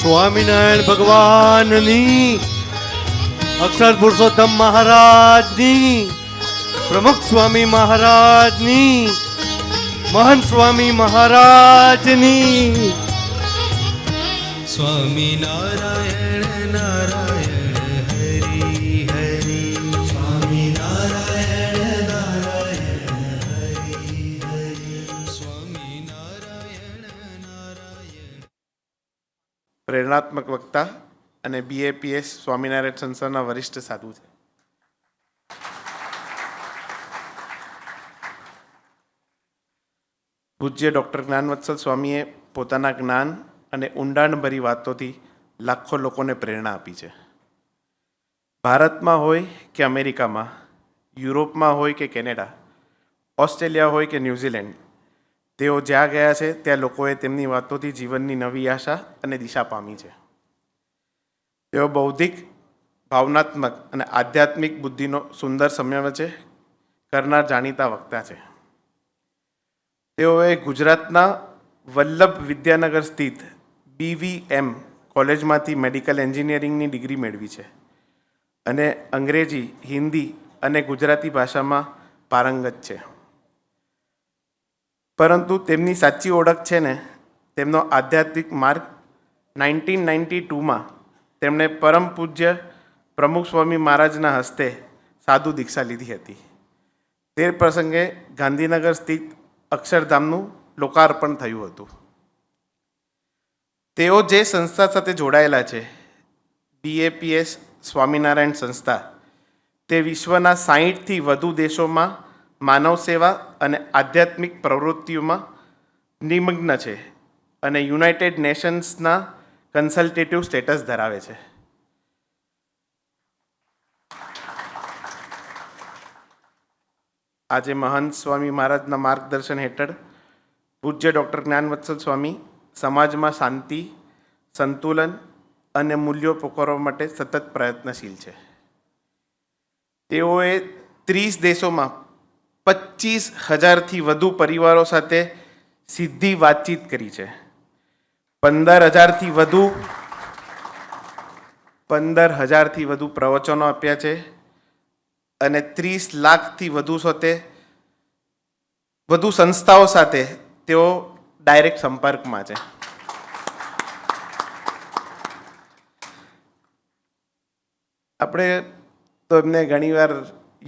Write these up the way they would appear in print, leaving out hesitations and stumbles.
સ્વામિનારાયણ ભગવાનની, અક્ષર પુરુષોત્તમ મહારાજની, પ્રમુખ સ્વામી મહારાજની, મહંત સ્વામી મહારાજની. સ્વામિનારાયણ નારાયણ હરિ હરિ. સ્વામિનારાયણ નારાયણ હરિ હરિ. સ્વામિનારાયણ નારાયણ. પ્રેરણાત્મક વક્તા અને BAPS સ્વામિનારાયણ સંસ્થાના વરિષ્ઠ સાધુ છે. પૂજ્ય ડૉક્ટર જ્ઞાનવત્સલ સ્વામીએ પોતાના જ્ઞાન અને ઊંડાણભરી વાતોથી લાખો લોકોને પ્રેરણા આપી છે. ભારતમાં હોય કે અમેરિકામાં, યુરોપમાં હોય કે કેનેડા, ઓસ્ટ્રેલિયા હોય કે ન્યૂઝીલેન્ડ, તેઓ જ્યાં ગયા છે ત્યાં લોકોએ તેમની વાતોથી જીવનની નવી આશા અને દિશા પામી છે. તેઓ બૌદ્ધિક, ભાવનાત્મક અને આધ્યાત્મિક બુદ્ધિનો સુંદર સંયમ કરનાર જાણીતા વક્તા છે. તેઓએ ગુજરાતના વલ્લભ વિદ્યાનગર સ્થિત BVM કોલેજમાંથી મેડિકલ એન્જિનિયરિંગની ડિગ્રી મેળવી છે અને અંગ્રેજી, હિન્દી અને ગુજરાતી ભાષામાં પારંગત છે. પરંતુ તેમની સાચી ઓળખ છે ને તેમનો આધ્યાત્મિક માર્ગ. 1992માં તેમણે પરમ પૂજ્ય પ્રમુખ સ્વામી મહારાજના હસ્તે સાધુ દીક્ષા લીધી હતી. તે પ્રસંગે ગાંધીનગર સ્થિત અક્ષરધામનું લોકાર્પણ થયું હતું. તેઓ જે સંસ્થા સાથે જોડાયેલા છે, BAPS સ્વામિનારાયણ સંસ્થા, તે વિશ્વના 60થી વધુ દેશોમાં માનવ સેવા અને આધ્યાત્મિક પ્રવૃત્તિઓમાં નિમગ્ન છે અને યુનાઇટેડ નેશન્સના કન્સલ્ટેટિવ સ્ટેટસ ધરાવે છે. આજે મહંત સ્વામી મહારાજના માર્ગદર્શન હેઠળ પૂજ્ય ડૉક્ટર જ્ઞાનવત્સલ સ્વામી સમાજમાં શાંતિ, સંતુલન અને મૂલ્યો પોકારવા માટે સતત પ્રયત્નશીલ છે. તેઓએ 30 દેશોમાં 25,000થી વધુ પરિવારો સાથે સીધી વાતચીત કરી છે. 15,000થી વધુ પ્રવચનો આપ્યા છે અને 30 લાખથી વધુ સંસ્થાઓ સાથે તેઓ ડાયરેક્ટ સંપર્કમાં છે. આપણે તો એમને ઘણીવાર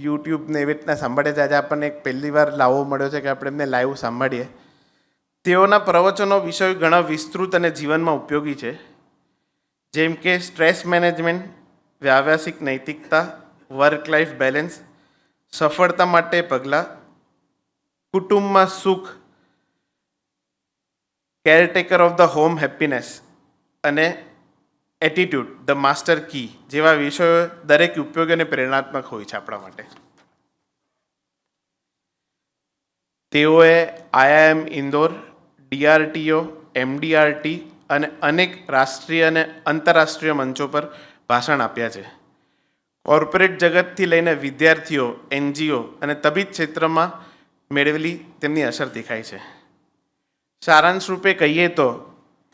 યુટ્યુબને એવી રીતના સાંભળે છે. આજે આપણને એક પહેલી વાર લાવો મળ્યો છે કે આપણે એમને લાઈવ સાંભળીએ. તેઓના પ્રવચનો વિષયો ઘણા વિસ્તૃત અને જીવનમાં ઉપયોગી છે, જેમ કે સ્ટ્રેસ મેનેજમેન્ટ, વ્યાવસાયિક નૈતિકતા, વર્ક લાઈફ બેલેન્સ, સફળતા માટે પગલાં, કુટુંબમાં સુખ, caretaker of the home happiness અને એટીટ્યુડ ધ માસ્ટર કી જેવા વિષયો દરેક ઉપયોગી અને પ્રેરણાત્મક હોય છે આપણા માટે. તેઓએ IIM ઇન્દોર, DRTO, MDRT અને અનેક રાષ્ટ્રીય અને આંતરરાષ્ટ્રીય મંચો પર ભાષણ આપ્યા છે. કોર્પોરેટ જગતથી લઈને વિદ્યાર્થીઓ, NGO અને તબીબ ક્ષેત્રમાં મેળવેલી તેમની અસર દેખાય છે. સારાંશ રૂપે કહીએ તો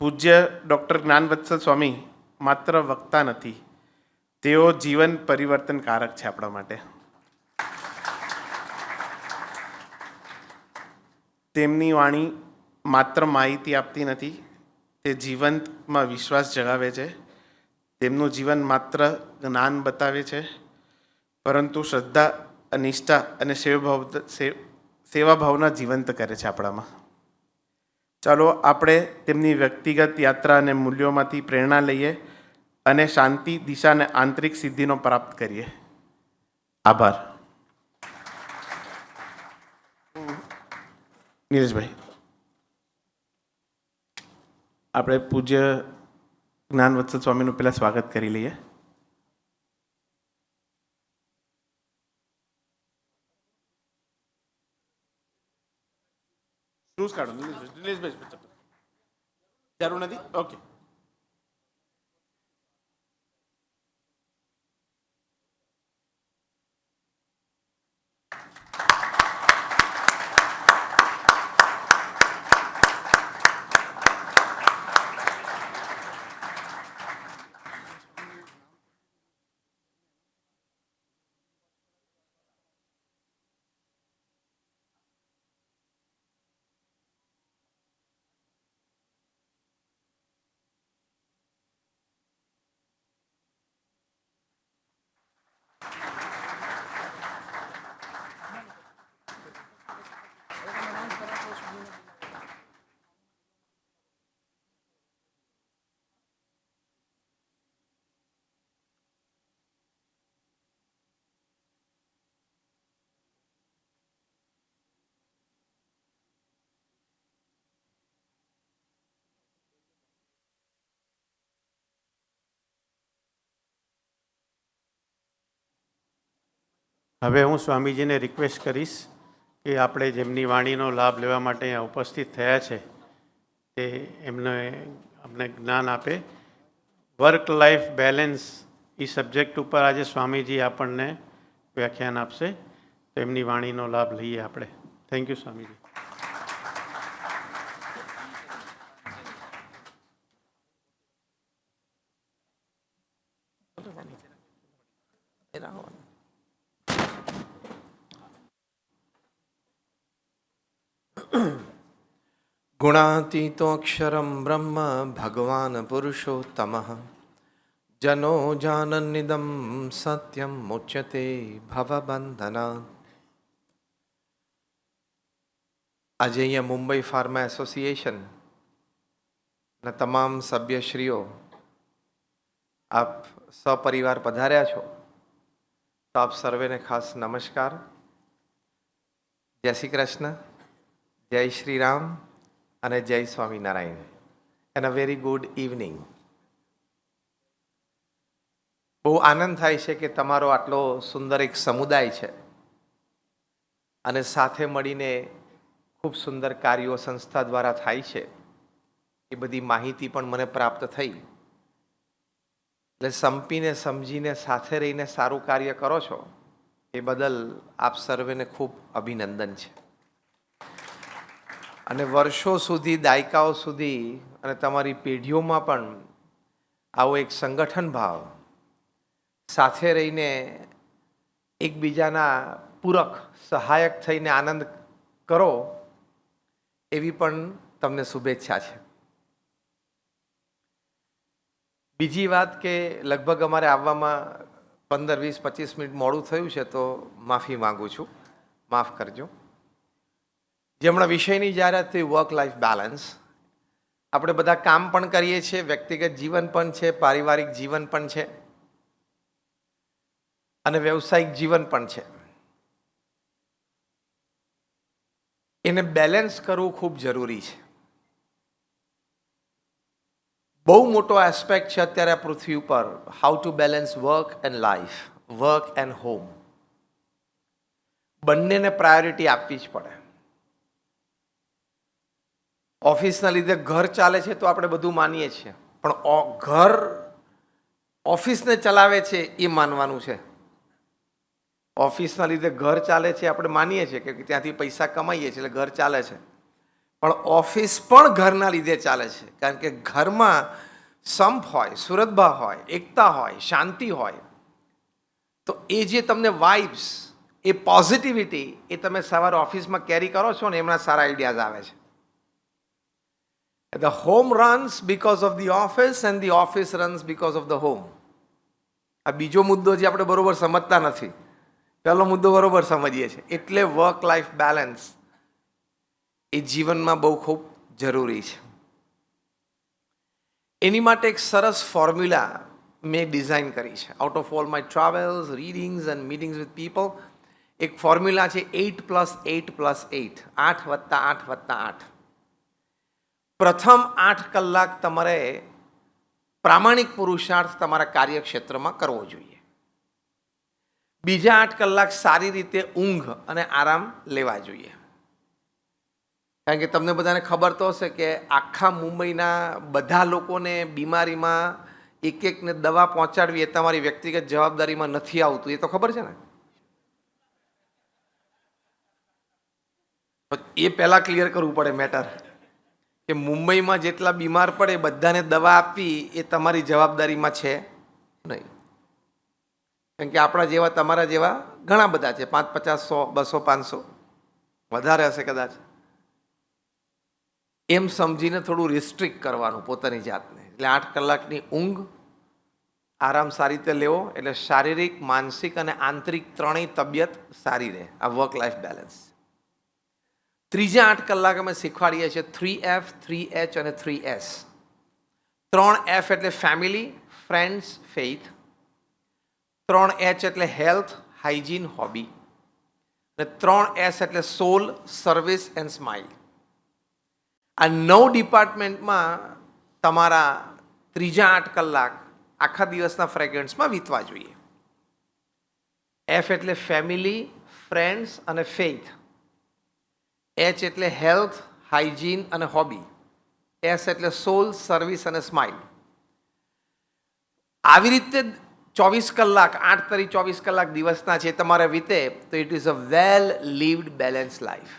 પૂજ્ય ડૉક્ટર જ્ઞાનવત્સલ સ્વામી માત્ર વક્તા નથી, તેઓ જીવન પરિવર્તનકારક છે આપણા માટે. તેમની વાણી માત્ર માહિતી આપતી નથી, તે જીવનમાં વિશ્વાસ જગાવે છે. તેમનું જીવન માત્ર જ્ઞાન બતાવે છે, પરંતુ શ્રદ્ધા, નિષ્ઠા અને સેવા ભાવના જીવંત કરે છે આપણામાં. ચાલો આપણે તેમની વ્યક્તિગત યાત્રા અને મૂલ્યોમાંથી પ્રેરણા લઈએ અને શાંતિ, દિશા અને આંતરિક સિદ્ધિનો પ્રાપ્ત કરીએ. આભાર. નીલેશભાઈ, આપણે પૂજ્ય જ્ઞાનવત્સલ સ્વામીનું પહેલાં સ્વાગત કરી લઈએ. શૂઝ કાઢો નિલેશભાઈ, જરૂર નથી. ઓકે. હવે હું સ્વામીજીને રિક્વેસ્ટ કરીશ કે આપણે જેમની વાણીનો લાભ લેવા માટે અહીંયા ઉપસ્થિત થયા છે તે અમને જ્ઞાન આપે. વર્ક લાઈફ બેલેન્સ એ સબ્જેક્ટ ઉપર આજે સ્વામીજી આપણને વ્યાખ્યાન આપશે, તો એમની વાણીનો લાભ લઈએ આપણે. Thank you Swamiji. ગુણાતીતોક્ષરમ બ્રહ્મ ભગવાન પુરુષોત્તમઃ જનો જાનન્નિદમ સત્યમ મુચ્યતે ભવબંધનાत्. આજે અહીંયા મુંબઈ ફાર્મા એસોસિએશન ના તમામ સભ્યશ્રીઓ આપ સપરિવાર પધાર્યા છો, તો આપ સર્વેને ખાસ નમસ્કાર. જય શ્રી કૃષ્ણ, જય શ્રી રામ અને જય Swaminarayan and a very good evening. બહુ આનંદ થાય છે કે તમારો આટલો સુંદર એક સમુદાય છે અને સાથે મળીને ખૂબ સુંદર કાર્યો સંસ્થા દ્વારા થાય છે. એ બધી માહિતી પણ મને પ્રાપ્ત થઈ. એટલે સંપીને સમજીને સાથે રહીને સારું કાર્ય કરો છો એ બદલ આપ સર્વેને ખૂબ અભિનંદન છે. અને વર્ષો સુધી, દાયકાઓ સુધી અને તમારી પેઢીઓમાં પણ આવો એક સંગઠન ભાવ, સાથે રહીને એકબીજાના પૂરક સહાયક થઈને આનંદ કરો એવી પણ તમને શુભેચ્છા છે. બીજી વાત કે લગભગ અમારે આવવામાં 15, 20, 25 મિનિટ મોડું થયું છે, તો માફી માગું છું, માફ કરજો. જે હમણાં વિષયની જાહેરાત થઈ, વર્ક લાઈફ બેલેન્સ. આપણે બધા કામ પણ કરીએ છીએ, વ્યક્તિગત જીવન પણ છે, પારિવારિક જીવન પણ છે અને વ્યવસાયિક જીવન પણ છે. એને બેલેન્સ કરવું ખૂબ જરૂરી છે. બહુ મોટો એસ્પેક્ટ છે અત્યારે આ પૃથ્વી ઉપર, how to balance work and life, work and home. બંનેને પ્રાયોરિટી આપવી જ પડે. ઓફિસના લીધે ઘર ચાલે છે તો આપણે બધું માનીએ છીએ, પણ ઘર ઓફિસને ચલાવે છે એ માનવાનું છે. ઓફિસના લીધે ઘર ચાલે છે આપણે માનીએ છીએ કે ત્યાંથી પૈસા કમાઈએ છીએ એટલે ઘર ચાલે છે, પણ ઓફિસ પણ ઘરના લીધે ચાલે છે. કારણ કે ઘરમાં સંપ હોય, સુરતભા હોય, એકતા હોય, શાંતિ હોય, તો એ જે તમને વાઇબ્સ, એ પોઝિટિવિટી એ તમે સવારે ઓફિસમાં કેરી કરો છો ને, એમના સારા આઈડિયાઝ આવે છે. The home runs because of the office and the office runs because of the home. આ બીજો મુદ્દો જે આપણે બરોબર સમજતા નથી, પહેલો મુદ્દો બરોબર સમજીએ છીએ. એટલે વર્ક લાઈફ બેલેન્સ એ જીવનમાં બહુ ખૂબ જરૂરી છે. એની માટે એક સરસ ફોર્મ્યુલા મેં ડિઝાઇન કરી છે. Out of all my travels, readings and meetings with people, એક ફોર્મ્યુલા છે 8+8+8, 8+8+8. પ્રથમ 8 કલાક તમારે પ્રામાણિક પુરુષાર્થ તમારા કાર્યક્ષેત્રમાં કરવો જોઈએ. બીજા 8 કલાક સારી રીતે ઊંઘ અને આરામ લેવા જોઈએ. કારણ કે તમને બધાને ખબર તો હશે કે આખા મુંબઈના બધા લોકોને બીમારીમાં એકને દવા પહોંચાડવી એ તમારી વ્યક્તિગત જવાબદારીમાં નથી આવતું, એ તો ખબર છે ને. એ પહેલા ક્લિયર કરવું પડે મેટર, કે મુંબઈમાં જેટલા બીમાર પડે બધાને દવા આપવી એ તમારી જવાબદારીમાં છે નહીં. કારણ કે આપણા જેવા, તમારા જેવા ઘણા બધા છે, 5, 50, 100, 200, 500 વધારે હશે કદાચ. એમ સમજીને થોડું રિસ્ટ્રિક્ટ કરવાનું પોતાની જાતને. એટલે 8 કલાકની ઊંઘ, આરામ સારી રીતે લેવો, એટલે શારીરિક, માનસિક અને આંતરિક ત્રણેય તબિયત સારી રહે. આ વર્ક લાઈફ બેલેન્સ. ત્રીજા 8 કલાક અમે શીખવાડીએ છીએ 3F, 3H અને 3S. 3F એટલે ફેમિલી, ફ્રેન્ડ્સ, ફેઇથ. 3H એટલે હેલ્થ, હાઇજીન, હોબી. અને 3S એટલે સોલ, સર્વિસ એન્ડ સ્માઇલ. આ 9 ડિપાર્ટમેન્ટમાં તમારા ત્રીજા 8 કલાક આખા દિવસના ફ્રેગ્રન્સમાં વીતવા જોઈએ. એફ એટલે ફેમિલી, ફ્રેન્ડ્સ અને ફેઇથ. એચ એટલે હેલ્થ, હાઇજીન અને હોબી. એસ એટલે સોલ, સર્વિસ અને સ્માઇલ. આવી રીતે 24 કલાક 8 તરી 24 કલાક દિવસના છે તમારે વીતે તો it is a well lived balance life.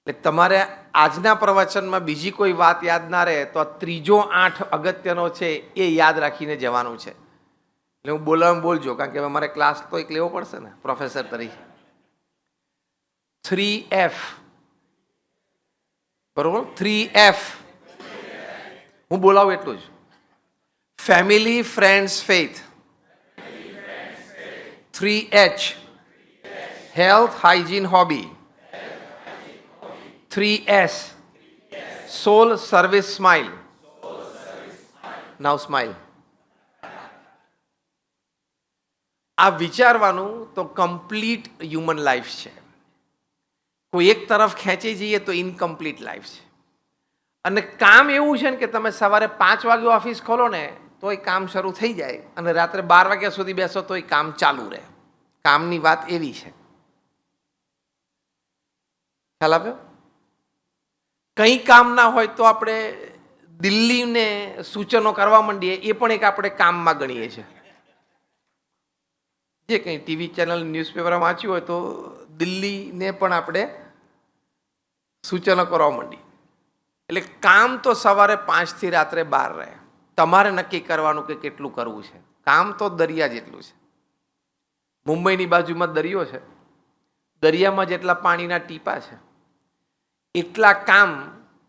એટલે તમારે આજના પ્રવચનમાં બીજી કોઈ વાત યાદ ના રહે તો આ ત્રીજો 8 અગત્યનો છે એ યાદ રાખીને જવાનું છે. એટલે હું બોલજો કારણ કે હવે મારે ક્લાસ તો એક લેવો પડશે ને પ્રોફેસર તરીકે. 3F, બરોબર? 3F હું બોલાવું એટલું જ. Family, friends, faith. 3H, health, hygiene, hobby. 3S, સોલ, સર્વિસ, સ્માઇલ. નાઉ સ્માઇલ. આ વિચારવાનું તો કમ્પ્લીટ હ્યુમન લાઈફ છે. કોઈ એક તરફ ખેંચી જઈએ તો ઇનકમ્પ્લીટ લાઈફ છે. અને કામ એવું છે ને કે તમે સવારે 5 વાગે ઓફિસ ખોલો ને તોય કામ શરૂ થઈ જાય અને રાત્રે 12 વાગ્યા સુધી બેસો તોય કામ ચાલુ રહે. કામની વાત એવી છે. ખ્યાલ આવ્યો? કંઈ કામ ના હોય તો આપણે દિલ્હીને સૂચનો કરવા માંડીએ એ પણ એક આપણે કામમાં ગણીએ છીએ. જે કંઈ ટીવી ચેનલ ન્યૂઝપેપરમાં વાંચ્યું હોય તો દિલ્હીને પણ આપણે સૂચનો કરવા માંડીએ. એટલે કામ તો સવારે 5 થી રાત્રે 12 રહે. તમારે નક્કી કરવાનું કે કેટલું કરવું છે. કામ તો દરિયા જેટલું છે. મુંબઈની બાજુમાં દરિયો છે. દરિયામાં જેટલા પાણીના ટીપા છે એટલા કામ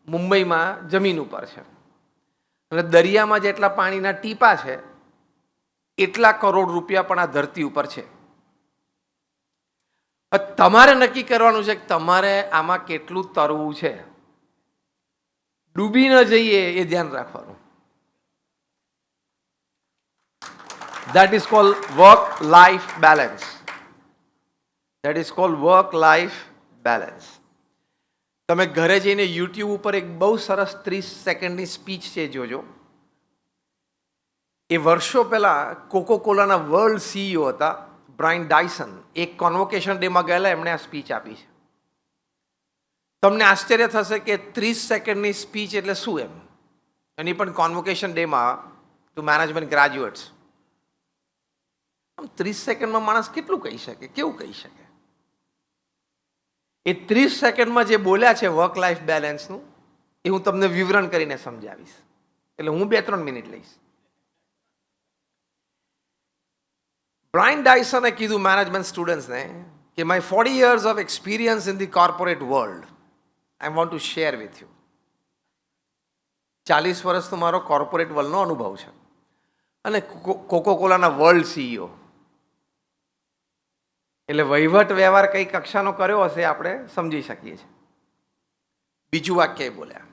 મુંબઈમાં જમીન ઉપર છે. અને દરિયામાં જેટલા પાણીના ટીપા છે એટલા કરોડ રૂપિયા પણ આ ધરતી ઉપર છે. તમારે નક્કી કરવાનું છે કે તમારે આમાં કેટલું તરવું છે. ડૂબી ન જઈએ એ ધ્યાન રાખવાનું. That is called work-life balance. That is called work-life balance. તમે ઘરે જઈને યુટ્યુબ ઉપર એક બહુ સરસ 30 સેકન્ડની સ્પીચ છે જોજો. એ વર્ષો પહેલા કોકોકોલાના વર્લ્ડ CEO હતા બ્રાયન ડાયસન. એક કોન્વોકેશન ડેમાં ગયેલા એમણે આ સ્પીચ આપી છે. તમને આશ્ચર્ય થશે કે 30 સેકન્ડની સ્પીચ એટલે શું એમ. એની પણ કોન્વોકેશન ડેમાં ટુ મેનેજમેન્ટ ગ્રેજ્યુએટ્સ. 30 સેકન્ડમાં માણસ કેટલું કહી શકે, કેવું કહી શકે? એ 30 સેકન્ડમાં જે બોલ્યા છે વર્ક લાઈફ બેલેન્સનું એ હું તમને વિવરણ કરીને સમજાવીશ. એટલે હું 2-3 મિનિટ લઈશ. બ્રાયન ડાયસને કીધું મેનેજમેન્ટ સ્ટુડન્ટ્સને કે my 40 years of experience in the corporate world I want to share with you. 40 વર્ષનો મારો કોર્પોરેટ વર્લ્ડનો અનુભવ છે. અને કોકોકોલાના વર્લ્ડ CEO એટલે વહીવટ વ્યવહાર કઈ કક્ષાનો કર્યો હશે આપણે સમજી શકીએ છીએ. બીજું વાક્ય બોલ્યા,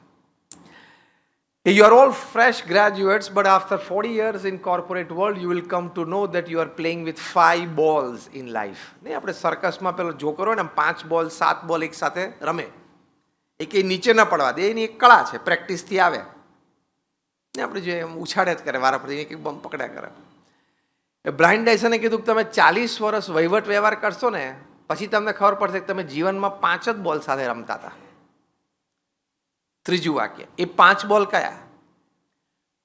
you are all fresh graduates but after 40 years in corporate world you will come to know that you are playing with 5 balls in life. નહીં આપણે સર્કસમાં પેલો જોકર હોય ને 5 બોલ 7 બોલ એક સાથે રમે એ કંઈ નીચે ન પડવા દે. એની એક કળા છે, પ્રેક્ટિસથી આવે ને આપણે જે ઉછાળે જ કરે વારાફરતી એક બમ પકડ્યા કરે. બ્રાયન ડાયસને કીધું કે તમે 40 વર્ષ વહીવટ વ્યવહાર કરશો ને પછી તમને ખબર પડશે કે તમે જીવનમાં 5 જ બોલ સાથે રમતા હતા. ત્રીજું વાક્ય, એ 5 બોલ કયા?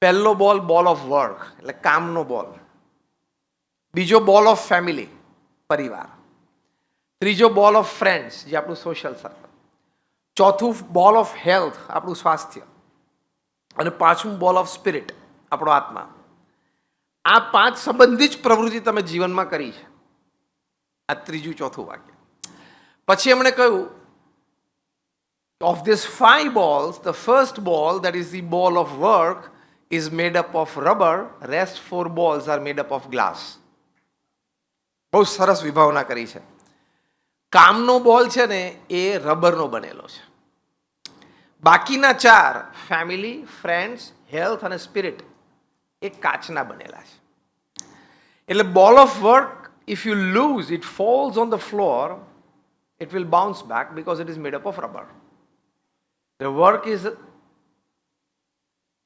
પહેલો બોલ બોલ ઓફ વર્ક એટલે કામનો બોલ. બીજો બોલ ઓફ ફેમિલી પરિવાર. ત્રીજો બોલ ઓફ ફ્રેન્ડ્સ જે આપણું સોશિયલ સર્કલ. ચોથું બોલ ઓફ હેલ્થ આપણું સ્વાસ્થ્ય. અને પાંચમું બોલ ઓફ સ્પિરિટ આપણો આત્મા. આ 5 સંબંધિત જ પ્રવૃત્તિ તમે જીવનમાં કરી છે. આ ત્રીજું ચોથું વાક્ય. પછી એમણે કહ્યું of these 5 balls the first ball that is the ball of work is made up of rubber, rest 4 balls are made up of glass. બહુ સરસ વિભાવના કરી છે. કામનો બોલ છે ને એ રબરનો બનેલો છે. બાકીના 4 ફેમિલી, ફ્રેન્ડ્સ, હેલ્થ અને સ્પિરિટ એ કાચના બનેલા છે. એટલે બોલ of work if you lose it falls on the floor it will bounce back because it is made up of rubber. The work is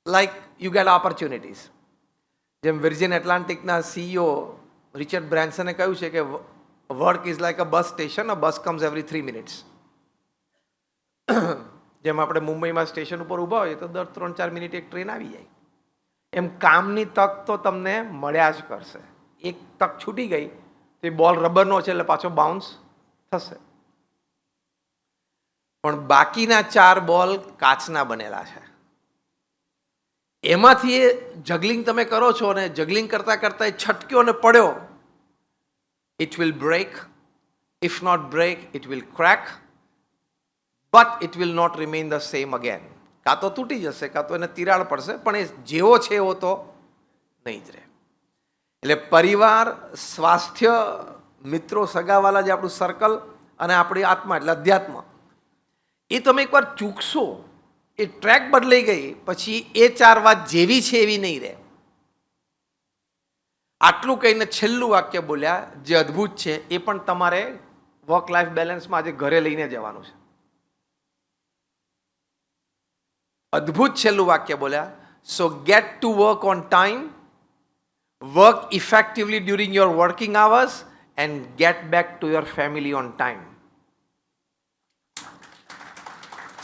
like you get opportunities. જેમ વિર્જિન એટલાન્ટિકના CEO Richard બ્રાન્સને કહ્યું છે કે work is like a bus station, a bus comes every 3 minutes. જેમ આપણે મુંબઈમાં station ઉપર ઊભા હોઈએ તો દર 3-4 મિનિટ એક ટ્રેન આવી જાય, એમ કામની તક તો તમને મળ્યા જ કરશે. એક તક છૂટી ગઈ તો એ બોલ રબરનો છે એટલે પાછો બાઉન્સ થશે. પણ બાકીના 4 બોલ કાચના બનેલા છે. એમાંથી એ જગલિંગ તમે કરો છો અને જગલિંગ કરતા કરતા એ છટક્યો અને પડ્યો, it will break. If not break, it will crack, but it will not remain the same again. કાં તો તૂટી જશે, કાં તો એને તિરાડ પડશે, પણ એ જેવો છે એવો તો નહીં જ રહે. એટલે પરિવાર, સ્વાસ્થ્ય, મિત્રો, સગાવાલા, જે આપણું સર્કલ અને આપણી આત્મા એટલે અધ્યાત્મ, એ તમે એકવાર ચૂકશો, એ ટ્રેક બદલાઈ ગઈ પછી એ 4 વાત જેવી છે એવી નહીં રહે. આટલું કહીને છેલ્લું વાક્ય બોલ્યા જે અદ્ભુત છે, એ પણ તમારે વર્ક લાઈફ બેલેન્સમાં આજે ઘરે લઈને જવાનું છે. અદ્ભુત છેલ્લું વાક્ય બોલ્યા, so get to work on time, work effectively during your working hours and get back to your family on time.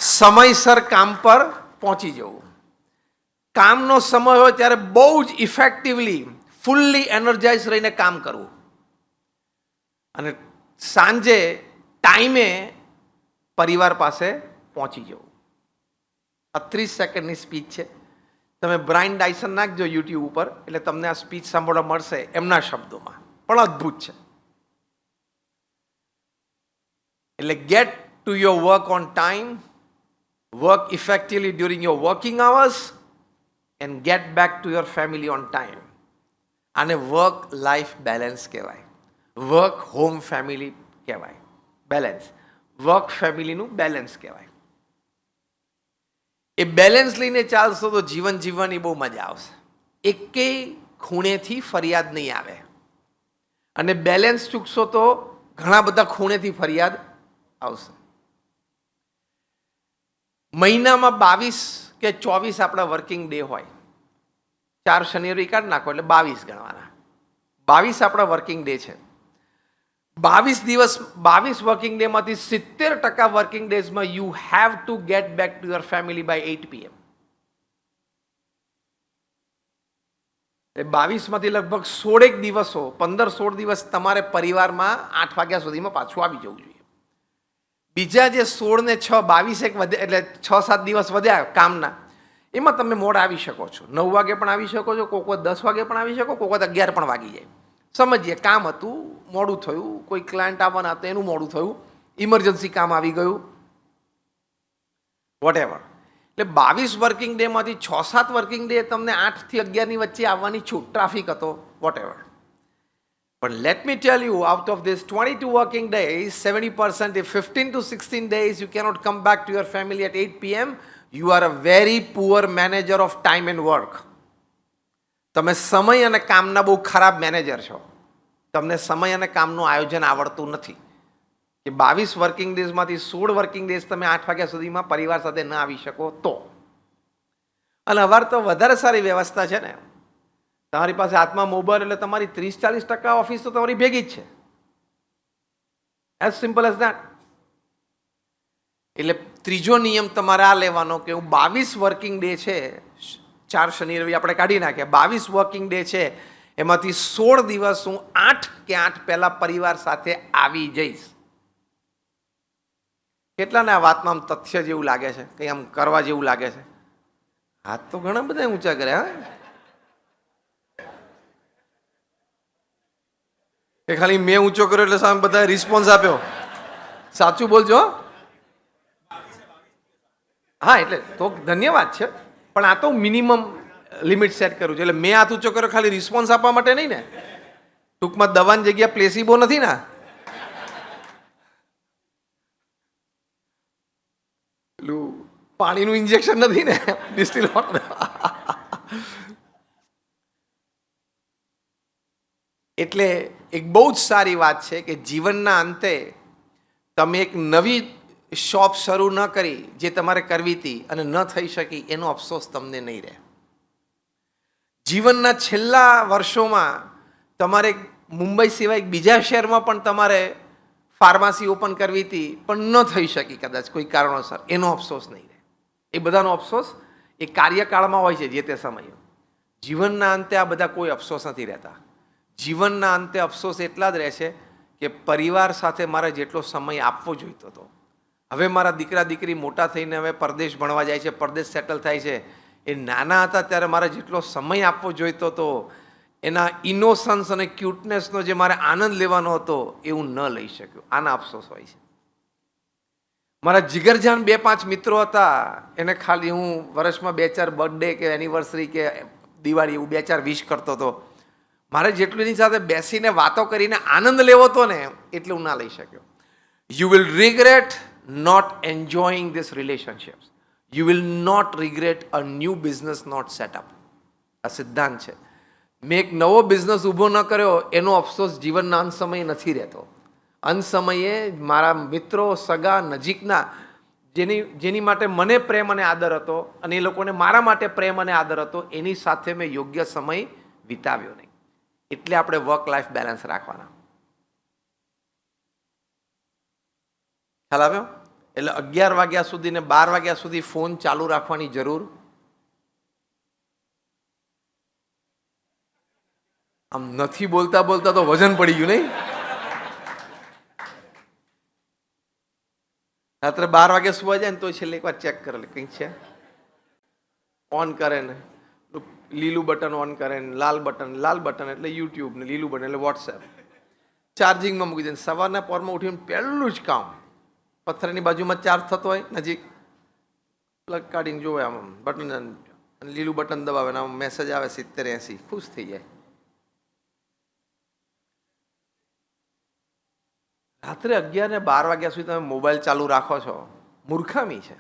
સમયસર કામ પર પહોંચી જવું. કામનો સમય હોય ત્યારે બહુ જ ઇફેક્ટિવલી, ફૂલ્લી એનર્જાઇઝ રહીને કામ કરવું, અને સાંજે ટાઈમે પરિવાર પાસે પહોંચી જવું. આ 30 સેકન્ડની સ્પીચ છે. તમે બ્રાયન ડાયસન નાખજો યુટ્યુબ ઉપર એટલે તમને આ સ્પીચ સાંભળવા મળશે એમના શબ્દોમાં, પણ અદ્ભુત છે. એટલે get to your work on time, work effectively during your working hours and get back to your family on time. આને વર્ક લાઈફ બેલેન્સ કહેવાય, વર્ક હોમ ફેમિલી કહેવાય, બેલેન્સ, વર્ક ફેમિલીનું બેલેન્સ કહેવાય. એ બેલેન્સ લઈને ચાલશો તો જીવન જીવવાની બહુ મજા આવશે. એકેય ખૂણેથી ફરિયાદ નહીં આવે, અને બેલેન્સ ચૂકશો તો ઘણા બધા ખૂણેથી ફરિયાદ આવશે. મહિનામાં 22 કે 24 આપણા વર્કિંગ ડે હોય, 4 શનિ રવિ કાઢી નાખો એટલે 22 ગણવાના. 22 આપણા વર્કિંગ ડે છે. 22 દિવસ, 22 વર્કિંગ ડેમાંથી 70% વર્કિંગ ડેઝમાં you have to get back to your family by 8 PM. એટલે 22માંથી લગભગ 16 દિવસો, 15-16 દિવસ તમારે પરિવારમાં 8 વાગ્યા સુધીમાં પાછું આવી જવું જોઈએ. બીજા જે 16 ને 6, 22 એક વધે એટલે 6-7 દિવસ વધ્યા કામના, એમાં તમે મોડા આવી શકો છો. 9 વાગે પણ આવી શકો છો, કોક વખત 10 વાગે પણ આવી શકો, કોક વખત 11 પણ વાગી જાય. સમજીએ કામ હતું, મોડું થયું, કોઈ ક્લાયન્ટ આવવાના હતા એનું મોડું થયું, ઇમરજન્સી કામ આવી ગયું, વોટ એવર. એટલે 22 વર્કિંગ ડેમાંથી 6-7 વર્કિંગ ડે તમને 8 થી 11 ની વચ્ચે આવવાની છૂટ, ટ્રાફિક હતો, whatever. But let me tell you, out of this 22 working days, 70%, if 15 to 16 days you cannot come back to your family at 8 PM, you are a very poor manager of time and work. તમે સમય અને કામના બહુ ખરાબ manager છો. તમને સમય અને કામનું આયોજન આવડતું નથી કે 22 વર્કિંગ ડેઝમાંથી 16 વર્કિંગ ડેઝ તમે 8 વાગ્યા સુધીમાં પરિવાર સાથે ન આવી શકો તો. અને હવે તો વધારે સારી વ્યવસ્થા છે ને, તમારી પાસે હાથમાં મોબાઈલ એટલે તમારી 30-40% ઓફિસ તો તમારી ભેગી જ છે. As simple as that. એટલે ત્રીજો નિયમ તમારે આ લેવાનો કે હું 22 વર્કિંગ ડે છે, 4 શનિ રવિ આપણે કાઢી નાખ્યા, 22 વર્કિંગ ડે છે, એમાંથી 16 દિવસ હું 8 કે 8 પહેલા પરિવાર સાથે આવી જઈશ. કેટલાને આ વાતમાં આમ તથ્ય જેવું લાગે છે, કંઈ આમ કરવા જેવું લાગે છે? હાથ તો ઘણા બધા ઊંચા કર્યા. હા, એ ખાલી મેં ઊંચો કર્યો એટલે સામે બધા રિસ્પોન્સ આપ્યો. સાચું બોલજો. હા, એટલે તો ધન્યવાદ છે, પણ આ તો મિનિમમ લિમિટ સેટ કરું છું. એટલે મેં હાથ ઊંચો કર્યો ખાલી રિસ્પોન્સ આપવા માટે નહીં ને. ટૂંકમાં દવાની જગ્યા પ્લેસિબો નથી ને, પેલું પાણીનું ઇન્જેક્શન નથી ને, ડિસ્ટિલ વોટર. એટલે એક બહુ જ સારી વાત છે કે જીવનના અંતે તમે એક નવી શોપ શરૂ ન કરી જે તમારે કરવી હતી અને ન થઈ શકી એનો અફસોસ તમને નહીં રહે. જીવનના છેલ્લા વર્ષોમાં તમારે મુંબઈ સિવાય બીજા શહેરમાં પણ તમારે ફાર્મસી ઓપન કરવી હતી પણ ન થઈ શકી કદાચ કોઈ કારણોસર, એનો અફસોસ નહીં રહે. એ બધાનો અફસોસ એ કાર્યકાળમાં હોય છે જે તે સમયે. જીવનના અંતે આ બધા કોઈ અફસોસ નથી રહેતા. જીવનના અંતે અફસોસ એટલા જ રહે છે કે પરિવાર સાથે મારે જેટલો સમય આપવો જોઈતો હતો, હવે મારા દીકરા દીકરી મોટા થઈને હવે પરદેશ ભણવા જાય છે, પરદેશ સેટલ થાય છે, એ નાના હતા ત્યારે મારે જેટલો સમય આપવો જોઈતો હતો, એના ઇનોસન્સ અને ક્યુટનેસનો જે મારે આનંદ લેવાનો હતો એ હું ન લઈ શક્યો. આના અફસોસ હોય છે. મારા જીગરજાન 2-5 મિત્રો હતા, એને ખાલી હું વર્ષમાં 2-4 બર્થડે કે એનિવર્સરી કે દિવાળી એવું 2-4 વિશ કરતો હતો. મારે જેટલું એની સાથે બેસીને વાતો કરીને આનંદ લેવો હતો ને એટલે હું ના લઈ શક્યો. You will regret not enjoying this relationships. You will not regret a new business not set up. આ સિદ્ધાંત છે. મેં એક નવો બિઝનેસ ઊભો ન કર્યો એનો અફસોસ જીવનના અંત સમયે નથી રહેતો. અંત સમયે મારા મિત્રો, સગા, નજીકના જેની માટે મને પ્રેમ અને આદર હતો અને એ લોકોને મારા માટે પ્રેમ અને આદર હતો, એની સાથે મેં યોગ્ય સમય વિતાવ્યો નહીં. એટલે આપણે વર્ક લાઈફ બેલેન્સ રાખવાના. ખ્યાલ આવ્યો? એટલે 11 વાગ્યા સુધી ને 12 વાગ્યા સુધી ફોન ચાલુ રાખવાની જરૂર. આમ નથી બોલતા બોલતા તો વજન પડી ગયું નહીં? રાત્રે 12 વાગે સુવા જાય ને તો છેલ્લે એકવાર ચેક કરે કંઈક છે, ઓન કરે ને લીલું બટન ઓન કરે ને લાલ બટન એટલે યુટ્યુબ ને લીલું બટન એટલે વોટ્સએપ ચાર્જિંગમાં મૂકી દે. સવારના પોરમાં ઉઠીને પહેલું જ કામ, પથ્થરની બાજુમાં ચાર્જ થતો હોય નજીક, પ્લગ કાઢીને જોવે આમ બટન, લીલું બટન દબાવે ને આમ મેસેજ આવે 70-80, ખુશ થઈ જાય. રાત્રે 11 ને 12 વાગ્યા સુધી તમે મોબાઈલ ચાલુ રાખો છો, મૂર્ખામી છે.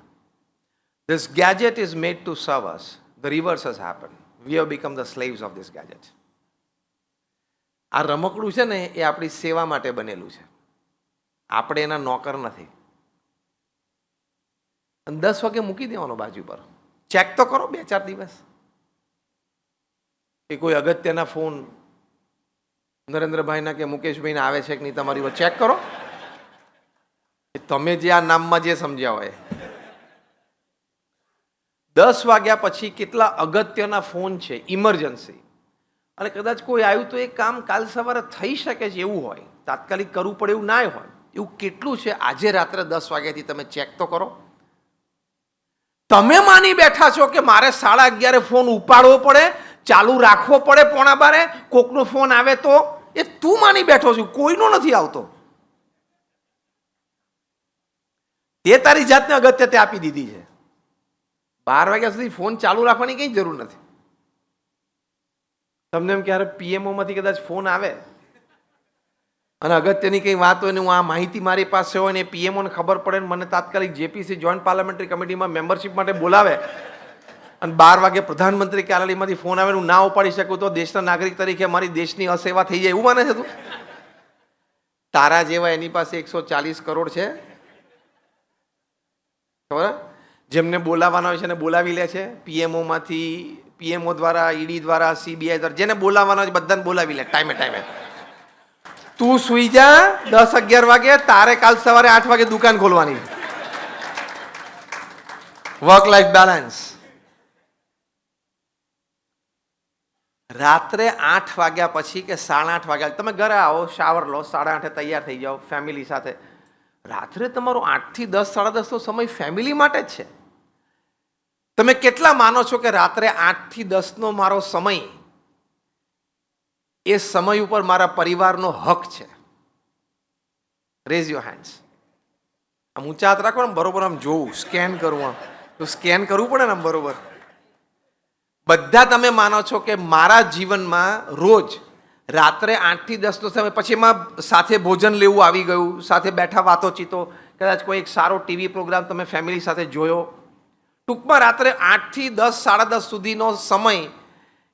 This gadget is made to serve us. The reverse has happened. We have become the slaves of this gadget. આ રમકડું છે ને એ આપણી સેવા માટે બનેલું છે, આપણે એના નોકર નથી. અને 10 વાગે મૂકી દેવાનો બાજુ પર. ચેક તો કરો 2-4 દિવસ કે કોઈ અગત્યના ફોન નરેન્દ્રભાઈના કે મુકેશભાઈના આવે છે કે નહીં, તમારી વાત ચેક કરો. તમે જે આ નામમાં જે સમજ્યા હોય, 10 વાગ્યા પછી કેટલા અગત્યના ફોન છે ઇમરજન્સી, અને કદાચ કોઈ આવ્યું તો એ કામ કાલ સવારે થઈ શકે છે એવું હોય, તાત્કાલિક કરવું પડે એવું ના હોય, એવું કેટલું છે આજે રાત્રે 10 વાગ્યાથી તમે ચેક તો કરો. તમે માની બેઠા છો કે મારે 11:30 ફોન ઉપાડવો પડે, ચાલુ રાખવો પડે, 11:45 કોકનો ફોન આવે તો, એ તું માની બેઠો છું, કોઈનો નથી આવતો. તે તારી જાતને અગત્યતા આપી દીધી છે. 12 વાગ્યા સુધી ફોન ચાલુ રાખવાની કઈ જરૂર નથી. તમને એમ ક્યારે પીએમઓ માંથી કદાચ ફોન આવે અને અગત્યની કઈ વાત હોય ને હું આ માહિતી મારી પાસે હોય ને પીએમઓ ને ખબર પડે ને મને તાત્કાલિક જેપીસી જોઈન્ટ પાર્લામેન્ટરી કમિટીમાં મેમ્બરશિપ માટે બોલાવે અને 12 વાગે પ્રધાનમંત્રી કાર્યાલયમાંથી ફોન આવે હું ના ઉપાડી શકું તો દેશના નાગરિક તરીકે મારી દેશની અસેવા થઈ જાય એવું માને છે તું? તારા જેવા એની પાસે 140 કરોડ છે, ખબર? જેમને બોલાવવાના હોય છે એને બોલાવી લે છે પીએમઓ માંથી, પીએમઓ દ્વારા, ઈડી દ્વારા, સીબીઆઈ દ્વારા, જેને બોલાવવાના હોય બધાને બોલાવી લે ટાઈમે ટાઈમે. તું સુઈ જા 10-11 વાગે, તારે કાલ સવારે 8 વાગે દુકાન ખોલવાની. Work life balance. રાત્રે 8 વાગ્યા પછી કે 8:30 વાગ્યા તમે ઘરે આવો, શાવર લો, 8:30 તૈયાર થઈ જાઓ ફેમિલી સાથે. રાત્રે તમારો 8 થી 10, 10:30 તો સમય ફેમિલી માટે જ છે. તમે કેટલા માનો છો કે રાત્રે 8 થી 10 નો મારો સમય, એ સમય ઉપર મારા પરિવારનો હક છે? Rays your hands. આમ ઊંચા હાથ રાખો ને, બરોબર આમ જોવું, સ્કેન કરવું, આમ તો સ્કેન કરવું પડે ને આમ બરોબર. બધા તમે માનો છો કે મારા જીવનમાં રોજ રાત્રે 8 થી 10 નો સમય, પછી એમાં સાથે ભોજન લેવું આવી ગયું, સાથે બેઠા વાતો ચીતો, કદાચ કોઈ એક સારો ટીવી પ્રોગ્રામ તમે ફેમિલી સાથે જોયો. ટૂંકમાં રાત્રે 8 થી 10, 10:30 સુધીનો સમય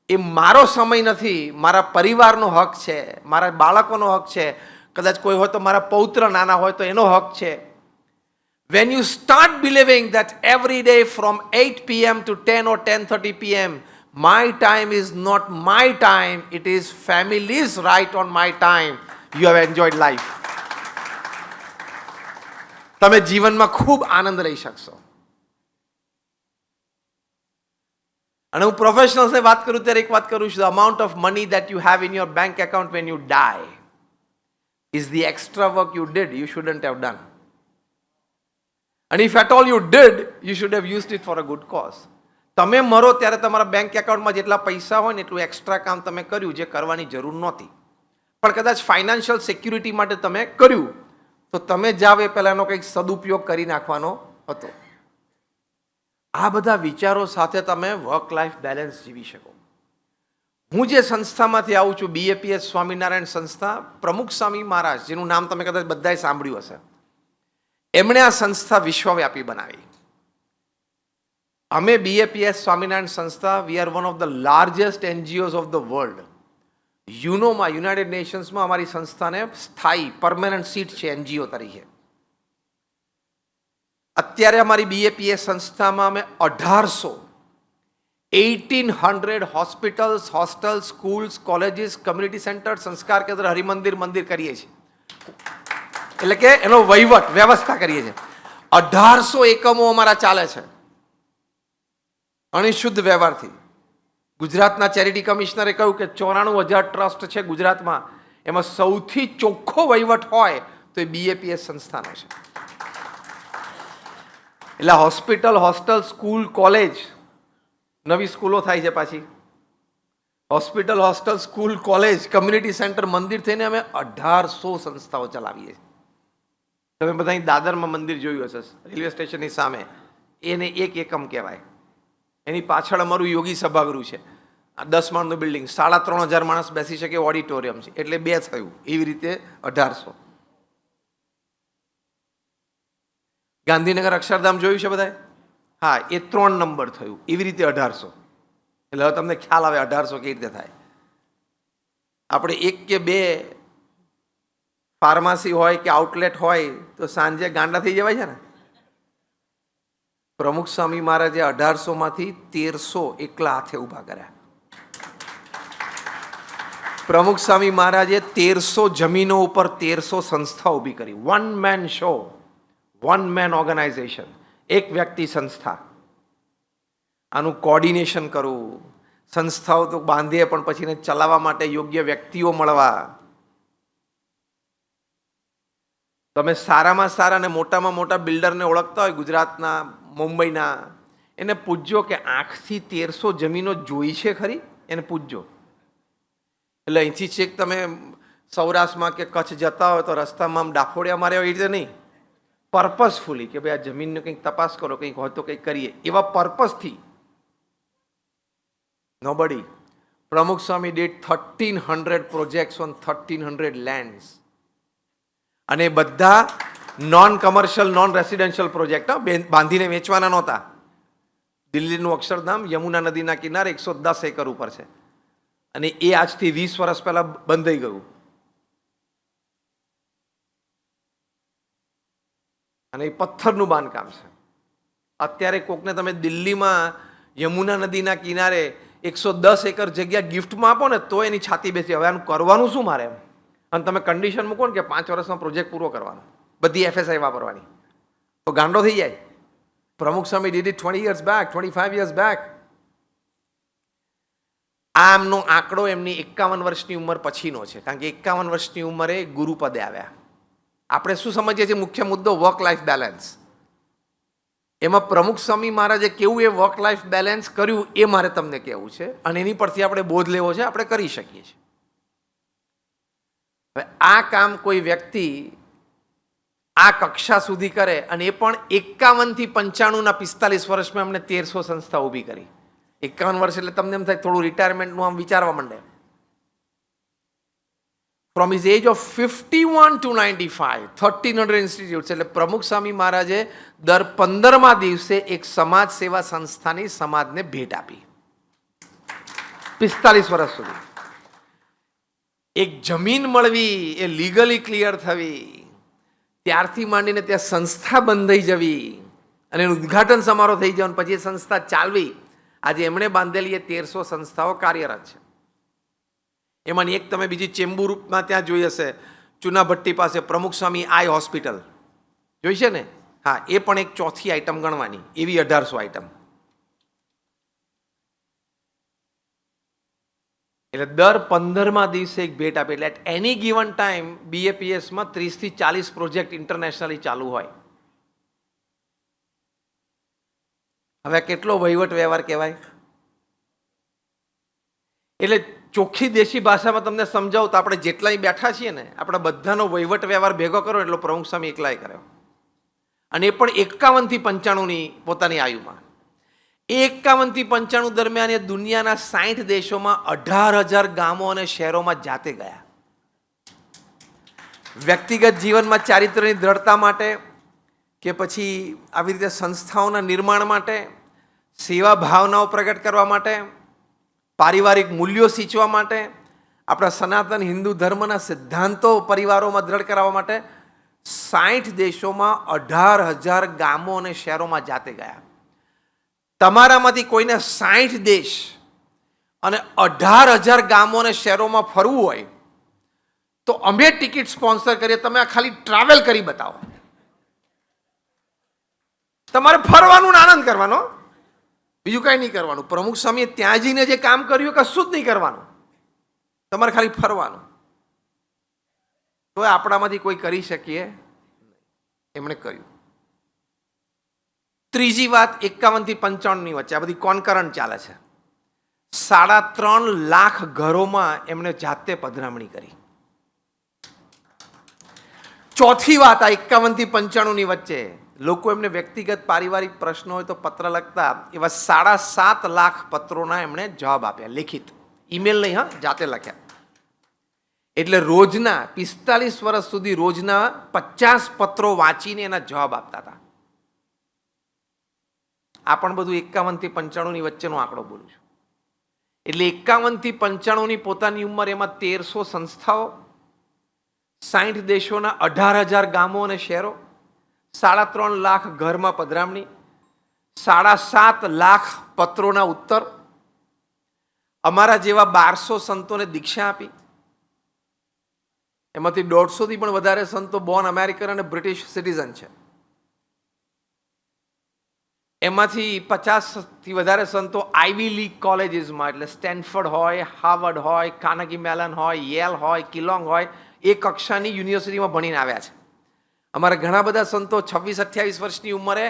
એ મારો સમય નથી, મારા પરિવારનો હક છે, મારા બાળકોનો હક છે, કદાચ કોઈ હોય તો મારા પૌત્ર નાના હોય તો એનો હક છે. When you start believing that every day from 8 p.m. to 10 or 10:30 p.m. My time is not my time, it is family's right on my time. You have enjoyed life. તમે જીવનમાં ખૂબ આનંદ લઈ શકશો. અને હું પ્રોફેશનલ્સને વાત કરું ત્યારે એક વાત કરું છું, the amount of money that you have in your bank account when you die is the extra work you did, you shouldn't have done. And if at all you did, you should have used it for a good cause. તમે મરો ત્યારે તમારા bank એકાઉન્ટમાં જેટલા પૈસા હોય ને એટલું એક્સ્ટ્રા કામ તમે કર્યું જે કરવાની જરૂર નહોતી, પણ કદાચ ફાઇનાન્શિયલ સિક્યુરિટી માટે તમે કર્યું, તો તમે જાવ એ પહેલાં એનો કંઈક સદુપયોગ કરી નાખવાનો હતો. આ બધા વિચારો સાથે તમે વર્ક લાઈફ બેલેન્સ જીવી શકો. હું જે સંસ્થામાંથી આવું છું, BAPS સ્વામિનારાયણ સંસ્થા, પ્રમુખ સ્વામી મહારાજ, જેનું નામ તમે કદાચ બધાએ સાંભળ્યું હશે, એમણે આ સંસ્થા વિશ્વવ્યાપી બનાવી. અમે BAPS સ્વામિનારાયણ સંસ્થા, we are one of the largest NGOs of the world. યુનોમાં, યુનાઇટેડ નેશન્સમાં અમારી સંસ્થાને સ્થાયી પરમેનન્ટ સીટ છે NGO તરીકે. અત્યારે અમારી BAPS સંસ્થામાં અમે 1800 hospitals, hostels, schools, colleges, community centre, સંસ્કાર કેન્દ્ર, હરિમંદિર, મંદિર કરીએ છીએ. એટલે કે એનો વહીવટ, વ્યવસ્થા કરીએ છીએ. 1800 એકમો અમારા ચાલે છે અણિશુદ્ધ વ્યવહારથી. ગુજરાતના ચેરિટી કમિશનરે કહ્યું કે 94,000 ટ્રસ્ટ છે ગુજરાતમાં, એમાં સૌથી ચોખ્ખો વહીવટ હોય તો એ BAPS સંસ્થાનો છે. એટલે હોસ્પિટલ, હોસ્ટેલ, સ્કૂલ, કોલેજ, નવી સ્કૂલો થાય છે પાછી, hospital, hostel, school, college, community centre, મંદિર થઈને અમે 1800 સંસ્થાઓ ચલાવીએ. તમે બધા અહીં દાદરમાં મંદિર જોયું હશે, રેલવે સ્ટેશનની સામે, એને એક એકમ કહેવાય. એની પાછળ અમારું યોગી સભાગૃહ છે, આ 10 માળનું બિલ્ડિંગ, 3,500 માણસ બેસી શકે ઓડિટોરિયમ છે, એટલે 2 થયું. એવી રીતે 1800. ગાંધીનગર અક્ષરધામ જોયું છે બધાએ? હા, એ 3 નંબર થયું. એવી રીતે 1800. એટલે હવે તમને ખ્યાલ આવે 1800 કેવી રીતે થાય. આપણે 1 કે 2 ફાર્મસી હોય કે આઉટલેટ હોય તો સાંજે ગાંડા થઈ જવાય છે ને. પ્રમુખ સ્વામી મહારાજે 1800માંથી 1300 એકલા હાથે ઊભા કર્યા. પ્રમુખ સ્વામી મહારાજે 1300 જમીનો ઉપર 1300 સંસ્થા ઊભી કરી. One man show, one man organisation, એક વ્યક્તિ સંસ્થા. આનું કોર્ડિનેશન કરવું, સંસ્થાઓ તો બાંધીએ પણ પછી એને ચલાવવા માટે યોગ્ય વ્યક્તિઓ મળવા. તમે સારામાં સારા અને મોટામાં મોટા બિલ્ડરને ઓળખતા હોય ગુજરાતના, મુંબઈના, એને પૂછજો કે આંખથી 1300 જમીનો જોઈ છે ખરી, એને પૂછજો. એટલે અહીંથી છેક તમે સૌરાષ્ટ્રમાં કે કચ્છ જતા હોય તો રસ્તામાં આમ ડાફોડિયા મારે એવી રીતે નહીં, પર્પઝફુલી કે ભાઈ આ જમીનનો કંઈક તપાસ કરો, કંઈક હોય તો કંઈક કરીએ, એવા પર્પઝથી. નોબડી. પ્રમુખ સ્વામી ડીડ 1300 પ્રોજેક્ટ્સ ઓન 1300 લેન્ડ્સ. અને બધા non commercial, non residential project, બાંધીને વેચવાના નહોતા. દિલ્હીનું અક્ષરધામ યમુના નદીના કિનારે 110 એકર ઉપર છે, અને એ આજથી 20 વર્ષ પહેલા બંધાઈ ગયું. અને એ પથ્થરનું બાંધકામ છે. અત્યારે કોકને તમે દિલ્હીમાં યમુના નદીના કિનારે 110 એકર જગ્યા ગિફ્ટમાં આપો ને તો એની છાતી બેસી, હવે આનું કરવાનું શું મારે એમ. અને તમે કન્ડિશન મૂકો ને કે 5 વર્ષનો પ્રોજેક્ટ પૂરો કરવાનો, બધી FSI વાપરવાની, તો ગાંડો થઈ જાય. પ્રમુખ સ્વામી did it 20 years back, 25 years back. આ એમનો આંકડો એમની 51 વર્ષની ઉંમર પછીનો છે, કારણ કે 51 વર્ષની ઉંમરે ગુરુપદે આવ્યા. આપણે શું સમજીએ છીએ મુખ્ય મુદ્દો? Work life balance. એમાં પ્રમુખ સ્વામી મહારાજે કેવું એ વર્ક લાઈફ બેલેન્સ કર્યું એ મારે તમને કહેવું છે, અને એની પરથી આપણે બોધ લેવો છે, આપણે કરી શકીએ છીએ. હવે આ કામ કોઈ વ્યક્તિ આ કક્ષા સુધી કરે, અને એ પણ 51 થી 95ના 45 વર્ષમાં એમને 1300 સંસ્થા ઊભી કરી. 51 વર્ષ એટલે તમને એમ થાય થોડું રિટાયરમેન્ટનું આમ વિચારવા માંડે. From his age of 51 to 95, 1300 institutes. એટલે પ્રમુખ સ્વામી મહારાજે દર 15મા દિવસે એક સમાજ સેવા સંસ્થાની સમાજને ભેટ આપી. 45 વર્ષ સુધી. એક જમીન મળવી, એ લીગલી ક્લિયર થવી, ત્યારથી માંડીને ત્યાં સંસ્થા બંધાઈ જવી, અને એનું ઉદ્ઘાટન સમારોહ થઈ જવાનું, પછી એ સંસ્થા ચાલવી. આજે એમણે બાંધેલી એ 1300 સંસ્થાઓ કાર્યરત છે. એમાંની એક તમે બીજી ચેમ્બુરમાં ત્યાં જોઈ હશે, ચુનાભટ્ટી પાસે પ્રમુખ સ્વામી આઈ હોસ્પિટલ જોઈ છે ને? હા, એ પણ એક ચોથી આઈટમ ગણવાની, એવી 1800 આઈટમ. એટલે દર 15મા દિવસે એક ભેટ આપે. એટલે એટ એની ગિવન ટાઈમ BAPSમાં 30 થી 40 પ્રોજેક્ટ ઇન્ટરનેશનલી ચાલુ હોય. હવે કેટલો વહીવટ વ્યવહાર કહેવાય. એટલે ચોખ્ખી દેશી ભાષામાં તમને સમજાવું તો આપણે જેટલાય બેઠા છીએ ને, આપણે બધાનો વહીવટ વ્યવહાર ભેગો કરો એટલો પ્રમુખ સ્વામી એકલાય કર્યો. અને એ પણ 51 થી 95ની પોતાની આયુમાં. એ 51 થી 95 દરમિયાન એ દુનિયાના 60 દેશોમાં 18,000 ગામો અને શહેરોમાં જાતે ગયા. વ્યક્તિગત જીવનમાં ચારિત્ર્યની દ્રઢતા માટે કે પછી આવી રીતે સંસ્થાઓના નિર્માણ માટે, સેવા ભાવનાઓ પ્રગટ કરવા માટે, પારિવારિક મૂલ્યો સિંચવા માટે, આપણા સનાતન હિન્દુ ધર્મના સિદ્ધાંતો પરિવારોમાં દ્રઢ કરાવવા માટે 60 દેશોમાં 18,000 ગામો અને શહેરોમાં જાતે ગયા. તમારામાંથી કોઈને 60 દેશ અને 18,000 ગામો અને શહેરોમાં ફરવું હોય તો અમે ટિકિટ સ્પોન્સર કરીએ. તમે આ ખાલી ટ્રાવેલ કરી બતાવો. તમારે ફરવાનું આનંદ કરવાનો, બીજું કાંઈ નહીં કરવાનું. પ્રમુખ સ્વામીએ ત્યાં જઈને જે કામ કર્યું કશું જ નહીં કરવાનું, તમારે ખાલી ફરવાનું. તો આપણામાંથી કોઈ કરી શકીએ, એમણે કર્યું. ત્રીજી વાત, 51 થી 95ની વચ્ચે આ બધી કોન્કરન્ટ ચાલે છે. 3.5 લાખ ઘરોમાં એમણે જાતે પધરામણી કરી. ચોથી વાત, આ 51 થી 95ની વચ્ચે લોકો એમને વ્યક્તિગત પારિવારિક પ્રશ્નો હોય તો પત્ર લખતા, એવા 7.5 લાખ પત્રોના એમણે જવાબ આપ્યા, લેખિત, ઈમેલ નહીં, હા, જાતે લખ્યા. એટલે રોજના 45 વર્ષ સુધી રોજના 50 પત્રો વાંચીને એના જવાબ આપતા હતા. આ પણ બધું 51 થી 95ની વચ્ચેનો આંકડો બોલું છું. એટલે 51 થી 95ની પોતાની ઉંમર, એમાં 1300 સંસ્થાઓ, 60 દેશોના 18,000 ગામો અને શહેરો, 3.5 લાખ ઘરમાં પધરામણી, 7.5 લાખ પત્રોના ઉત્તર, અમારા જેવા 1200 સંતોને દીક્ષા આપી. એમાંથી 150 થી પણ વધારે સંતો બોર્ન અમેરિકન અને બ્રિટિશ સિટીઝન છે. એમાંથી 50 થી વધારે સંતો આઈવી લીગ કોલેજીસમાં, એટલે સ્ટેનફર્ડ હોય, હાર્વર્ડ હોય, કાર્નેગી મેલન હોય, યેલ હોય, કિલોંગ હોય, એ કક્ષાની યુનિવર્સિટીમાં ભણીને આવ્યા છે. અમારા ઘણા બધા સંતો 26-28 વર્ષની ઉંમરે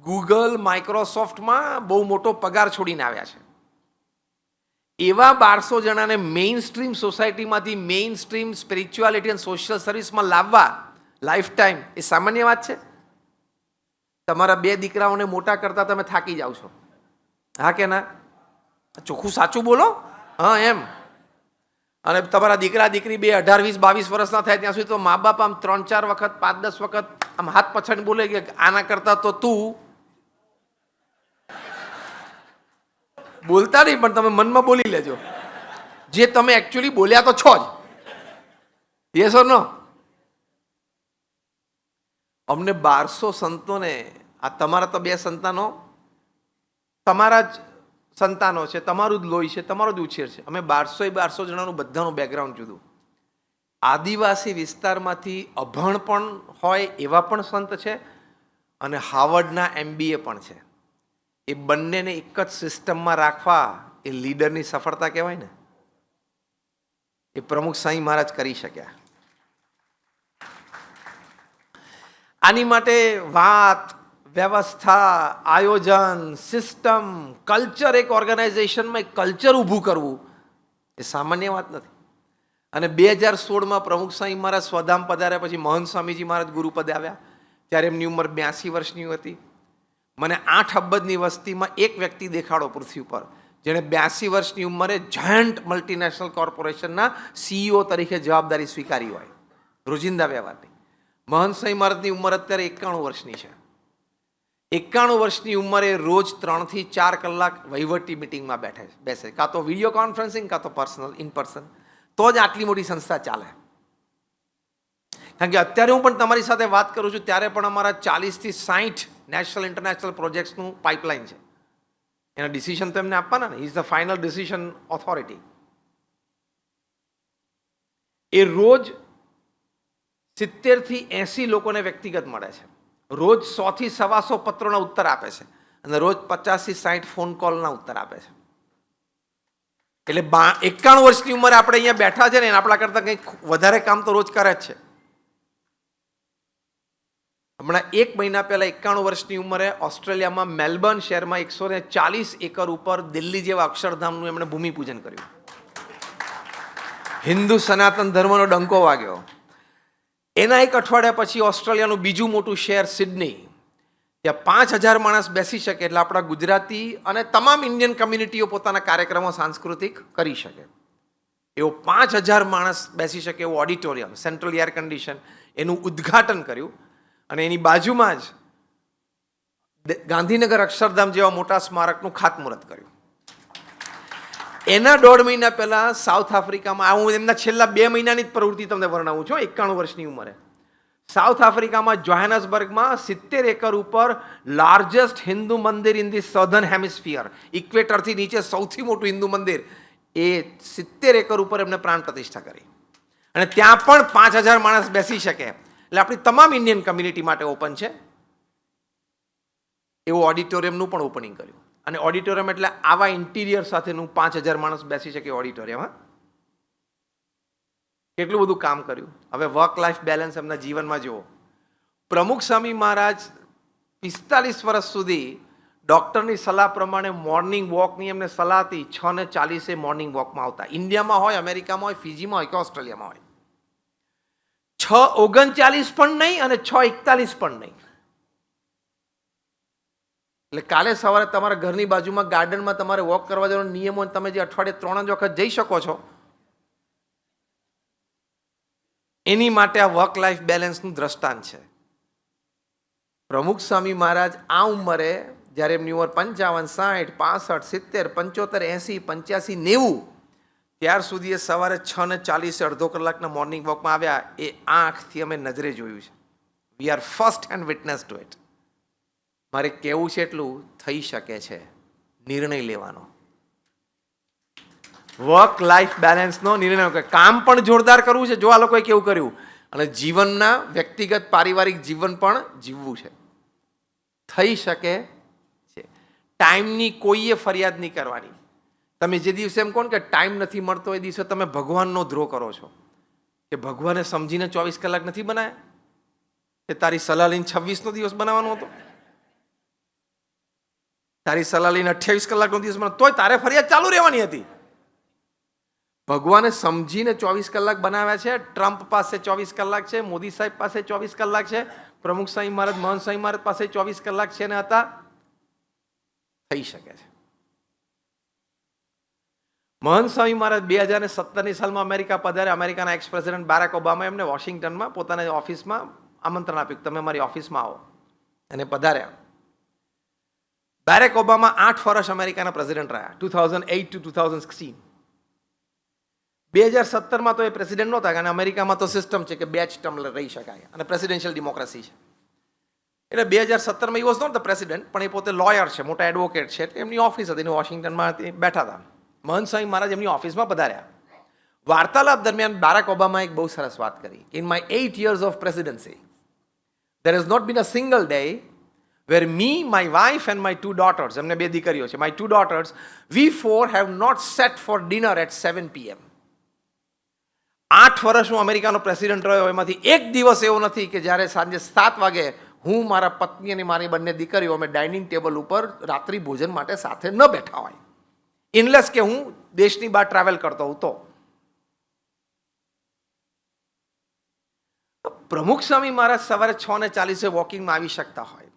ગૂગલ, માઇક્રોસોફ્ટમાં બહુ મોટો પગાર છોડીને આવ્યા છે. એવા 1200 જણાને મેઇન સ્ટ્રીમ સોસાયટીમાંથી મેઇન સ્ટ્રીમ સ્પિરિચ્યુઆલિટી અને સોશિયલ સર્વિસમાં લાવવા લાઈફ ટાઈમ એ સામાન્ય વાત છે? તમારા 2 દીકરાઓને મોટા કરતા તમે થાકી જાઓ છો, હા કે ના? ચોખ્ખું સાચું બોલો. હા, એમ. અને તમારા દીકરા દીકરી 2, 18, 20, 22 વર્ષના થાય ત્યાં સુધી તો મા બાપ આમ 3-4 વખત, 5-10 વખત આમ હાથ પછાડી બોલે કે આના કરતા તો તું બોલતા નહીં, પણ તમે મનમાં બોલી લેજો જે તમે એકચ્યુઅલી બોલ્યા તો છો જ. યસ ઓર નો? અમને 1200 સંતોને, આ તમારા તો 2 સંતાનો, તમારા જ સંતાનો છે, તમારું જ લોહી છે, તમારો જ ઉછેર છે. અમે 1200 જણાનું બધાનું બેકગ્રાઉન્ડ જુદું. આદિવાસી વિસ્તારમાંથી અભણ પણ હોય એવા પણ સંત છે અને હાર્વર્ડના MBA પણ છે. એ બંનેને એક જ સિસ્ટમમાં રાખવા એ લીડરની સફળતા કહેવાય ને. એ પ્રમુખ સાંઈ મહારાજ કરી શક્યા. આની માટે વાત, વ્યવસ્થા, આયોજન, સિસ્ટમ, કલ્ચર, એક ઓર્ગેનાઇઝેશનમાં એક કલ્ચર ઊભું કરવું એ સામાન્ય વાત નથી. અને 2016માં પ્રમુખ સાંઈ મહારાજ સ્વધામ પધાર્યા પછી મહંત સ્વામીજી મહારાજ ગુરુપદે આવ્યા ત્યારે એમની ઉંમર 82 વર્ષની હતી. મને 8 અબજની વસ્તીમાં એક વ્યક્તિ દેખાડો પૃથ્વી પર જેણે 82 વર્ષની ઉંમરે જાયન્ટ મલ્ટીનેશનલ કોર્પોરેશનના CEO તરીકે જવાબદારી સ્વીકારી હોય રોજિંદા વ્યવહારની. મહંત સ્વામી મહારાજની ઉંમર અત્યારે 91 વર્ષની છે. 91 વર્ષની ઉંમરે રોજ 3 થી 4 કલાક વહીવટી મિટિંગમાં બેસે, કાં તો વિડીયો કોન્ફરન્સિંગ, કાં તો પર્સનલ, ઇન પર્સન. તો જ આટલી મોટી સંસ્થા ચાલે. કારણ કે અત્યારે હું પણ તમારી સાથે વાત કરું છું ત્યારે પણ અમારા 40 થી 60 નેશનલ ઇન્ટરનેશનલ પ્રોજેક્ટ્સનું પાઇપલાઇન છે. એના ડિસિઝન તો એમને આપવાના ને. Is the final decision authority. એ રોજ 70 થી 80 લોકોને વ્યક્તિગત મળે છે. રોજ 100 થી 125 પત્રોના ઉત્તર આપે છે અને રોજ 50 થી 60 ફોન કોલના ઉત્તર આપે છે. એટલે 91 વર્ષની ઉંમરે આપણે અહીંયા બેઠા છે ને આપણા કરતાં કંઈક વધારે કામ તો રોજ કરે જ છે. હમણાં 1 મહિના પહેલા 91 વર્ષની ઉંમરે ઓસ્ટ્રેલિયામાં મેલબર્ન શહેરમાં 140 એકર ઉપર દિલ્હી જેવા અક્ષરધામનું એમણે ભૂમિપૂજન કર્યું. હિન્દુ સનાતન ધર્મનો ડંકો વાગ્યો. એના એક અઠવાડિયા પછી ઓસ્ટ્રેલિયાનું બીજું મોટું શહેર સિડની, ત્યાં 5000 માણસ બેસી શકે એટલે આપણા ગુજરાતી અને તમામ ઇન્ડિયન કમ્યુનિટીઓ પોતાના કાર્યક્રમો સાંસ્કૃતિક કરી શકે એવો 5000 માણસ બેસી શકે એવું ઓડિટોરિયમ, સેન્ટ્રલ એર કન્ડિશન, એનું ઉદ્ઘાટન કર્યું. અને એની બાજુમાં જ ગાંધીનગર અક્ષરધામ જેવા મોટા સ્મારકનું ખાતમુહૂર્ત કર્યું. એના 1.5 મહિના પહેલા સાઉથ આફ્રિકામાં, હું એમના છેલ્લા 2 મહિનાની જ પ્રવૃત્તિ તમને વર્ણવું છું. 91 વર્ષની ઉંમરે સાઉથ આફ્રિકામાં જોહાનસબર્ગમાં 70 એકર ઉપર લાર્જેસ્ટ હિન્દુ મંદિર ઇન ધી સધર્ન હેમિસ્ફિયર, ઇક્વેટરથી નીચે સૌથી મોટું હિન્દુ મંદિર, એ 70 એકર ઉપર એમને પ્રાણ પ્રતિષ્ઠા કરી. અને ત્યાં પણ 5000 માણસ બેસી શકે એટલે આપણી તમામ ઇન્ડિયન કમ્યુનિટી માટે ઓપન છે એવું ઓડિટોરિયમનું પણ ઓપનિંગ કર્યું. અને ઓડિટોરિયમ એટલે આવા ઇન્ટિરિયર સાથેનું 5000 માણસ બેસી શકે ઓડિટોરિયમ. હા, કેટલું બધું કામ કર્યું. હવે વર્ક લાઈફ બેલેન્સ એમના જીવનમાં જુઓ. પ્રમુખ સ્વામી મહારાજ 45 વર્ષ સુધી ડૉક્ટરની સલાહ પ્રમાણે મોર્નિંગ વોકની એમને સલાહ હતી. 6:40 મોર્નિંગ વોકમાં આવતા. ઇન્ડિયામાં હોય, અમેરિકામાં હોય, ફિજીમાં હોય કે ઓસ્ટ્રેલિયામાં હોય. 6:39 પણ નહીં અને 6:41 પણ નહીં. એટલે કાલે સવારે તમારા ઘરની બાજુમાં ગાર્ડનમાં તમારે વોક કરવા જવાનો નિયમ હોય, તમે જે અઠવાડિયે 3 જ વખત જઈ શકો છો, એની માટે આ વર્ક લાઈફ બેલેન્સનું દ્રષ્ટાંત છે. પ્રમુખ સ્વામી મહારાજ આ ઉંમરે, જ્યારે એમની ઉંમર 55, 60, 65, 70, 80, 85, 90, ત્યાર સુધી એ સવારે 6:40 અડધો કલાકના મોર્નિંગ વોકમાં આવ્યા. એ આંખથી અમે નજરે જોયું છે. We are first hand witness to it. મારે કહેવું છે એટલું, થઈ શકે છે નિર્ણય લેવાનો. વર્ક લાઈફ બેલેન્સનો નિર્ણય, કામ પણ જોરદાર કરવું છે, જો આ લોકોએ કેવું કર્યું, અને જીવનના વ્યક્તિગત પારિવારિક જીવન પણ જીવવું છે. થઈ શકે છે. ટાઈમની કોઈએ ફરિયાદ નહીં કરવાની. તમે જે દિવસે એમ કહો ને કે ટાઈમ નથી મળતો, એ દિવસે તમે ભગવાનનો દ્રોહ કરો છો. કે ભગવાને સમજીને 24 કલાક નથી બનાવ્યા, કે તારી સલાહ લઈને 26નો દિવસ બનાવવાનો હતો, તારી સલાહ લઈને 28 કલાકનો દિવસ બનાવ, તોય તારે ફરિયાદ ચાલુ રહેવાની હતી. ભગવાને સમજીને 24 કલાક બનાવ્યા છે. ટ્રમ્પ પાસે 24 કલાક છે, મોદી સાહેબ પાસે 24 કલાક છે, પ્રમુખ સ્વામી મહારાજ, મહંત સ્વામી મહારાજ પાસે 24 કલાક છે ને હતા. થઈ શકે છે. મહંત સ્વામી મહારાજ 2017ની સાલમાં અમેરિકા પધાર્યા. અમેરિકાના એક્સ પ્રેસિડેન્ટ બારાક ઓબામા એમને વોશિંગ્ટનમાં પોતાના ઓફિસમાં આમંત્રણ આપ્યું, તમે મારી ઓફિસમાં આવો, અને પધાર્યા. બારાક ઓબામા 8 વર્ષ અમેરિકાના પ્રેસિડેન્ટ રહ્યા, 2008 to 2016. 2017માં તો એ પ્રેસિડેન્ટ નહોતા, કારણ અમેરિકામાં તો સિસ્ટમ છે કે 2 જ ટર્મ રહી શકાય અને પ્રેસિડેન્શિયલ ડેમોક્રેસી છે. એટલે 2017માં એ વોઝ નોટ ધ પ્રેસિડેન્ટ, પણ એ પોતે લોયર છે, મોટા એડવોકેટ છે, એટલે એમની ઓફિસ હતી, વોશિંગ્ટનમાં બેઠા હતા. મહંત સ્વામી મહારાજ એમની ઓફિસમાં પધાર્યા. વાર્તાલાપ દરમિયાન બારાક ઓબામા એક બહુ સરસ વાત કરી. In my 8 years of presidency there has not been a single day where me, my wife and my 2 daughters, એમને 2 દીકરીઓ છે, my 2 daughters, we 4 have not sat for dinner at 7 PM. 8 વર્ષ હું અમેરિકાનો પ્રેસિડેન્ટ રહ્યો, એમાંથી એક દિવસ એવો નથી કે જ્યારે સાંજે 7 વાગે હું, મારા પત્ની અને મારી બંને દીકરીઓ અમે ડાઇનિંગ ટેબલ ઉપર રાત્રિ ભોજન માટે સાથે ન બેઠા હોય, ઇનલેસ કે હું દેશની બહાર ટ્રાવેલ કરતો હોઉં તો. પ્રમુખ સ્વામી મહારાજ સવારે 6:40 વોકિંગમાં આવી શકતા હોય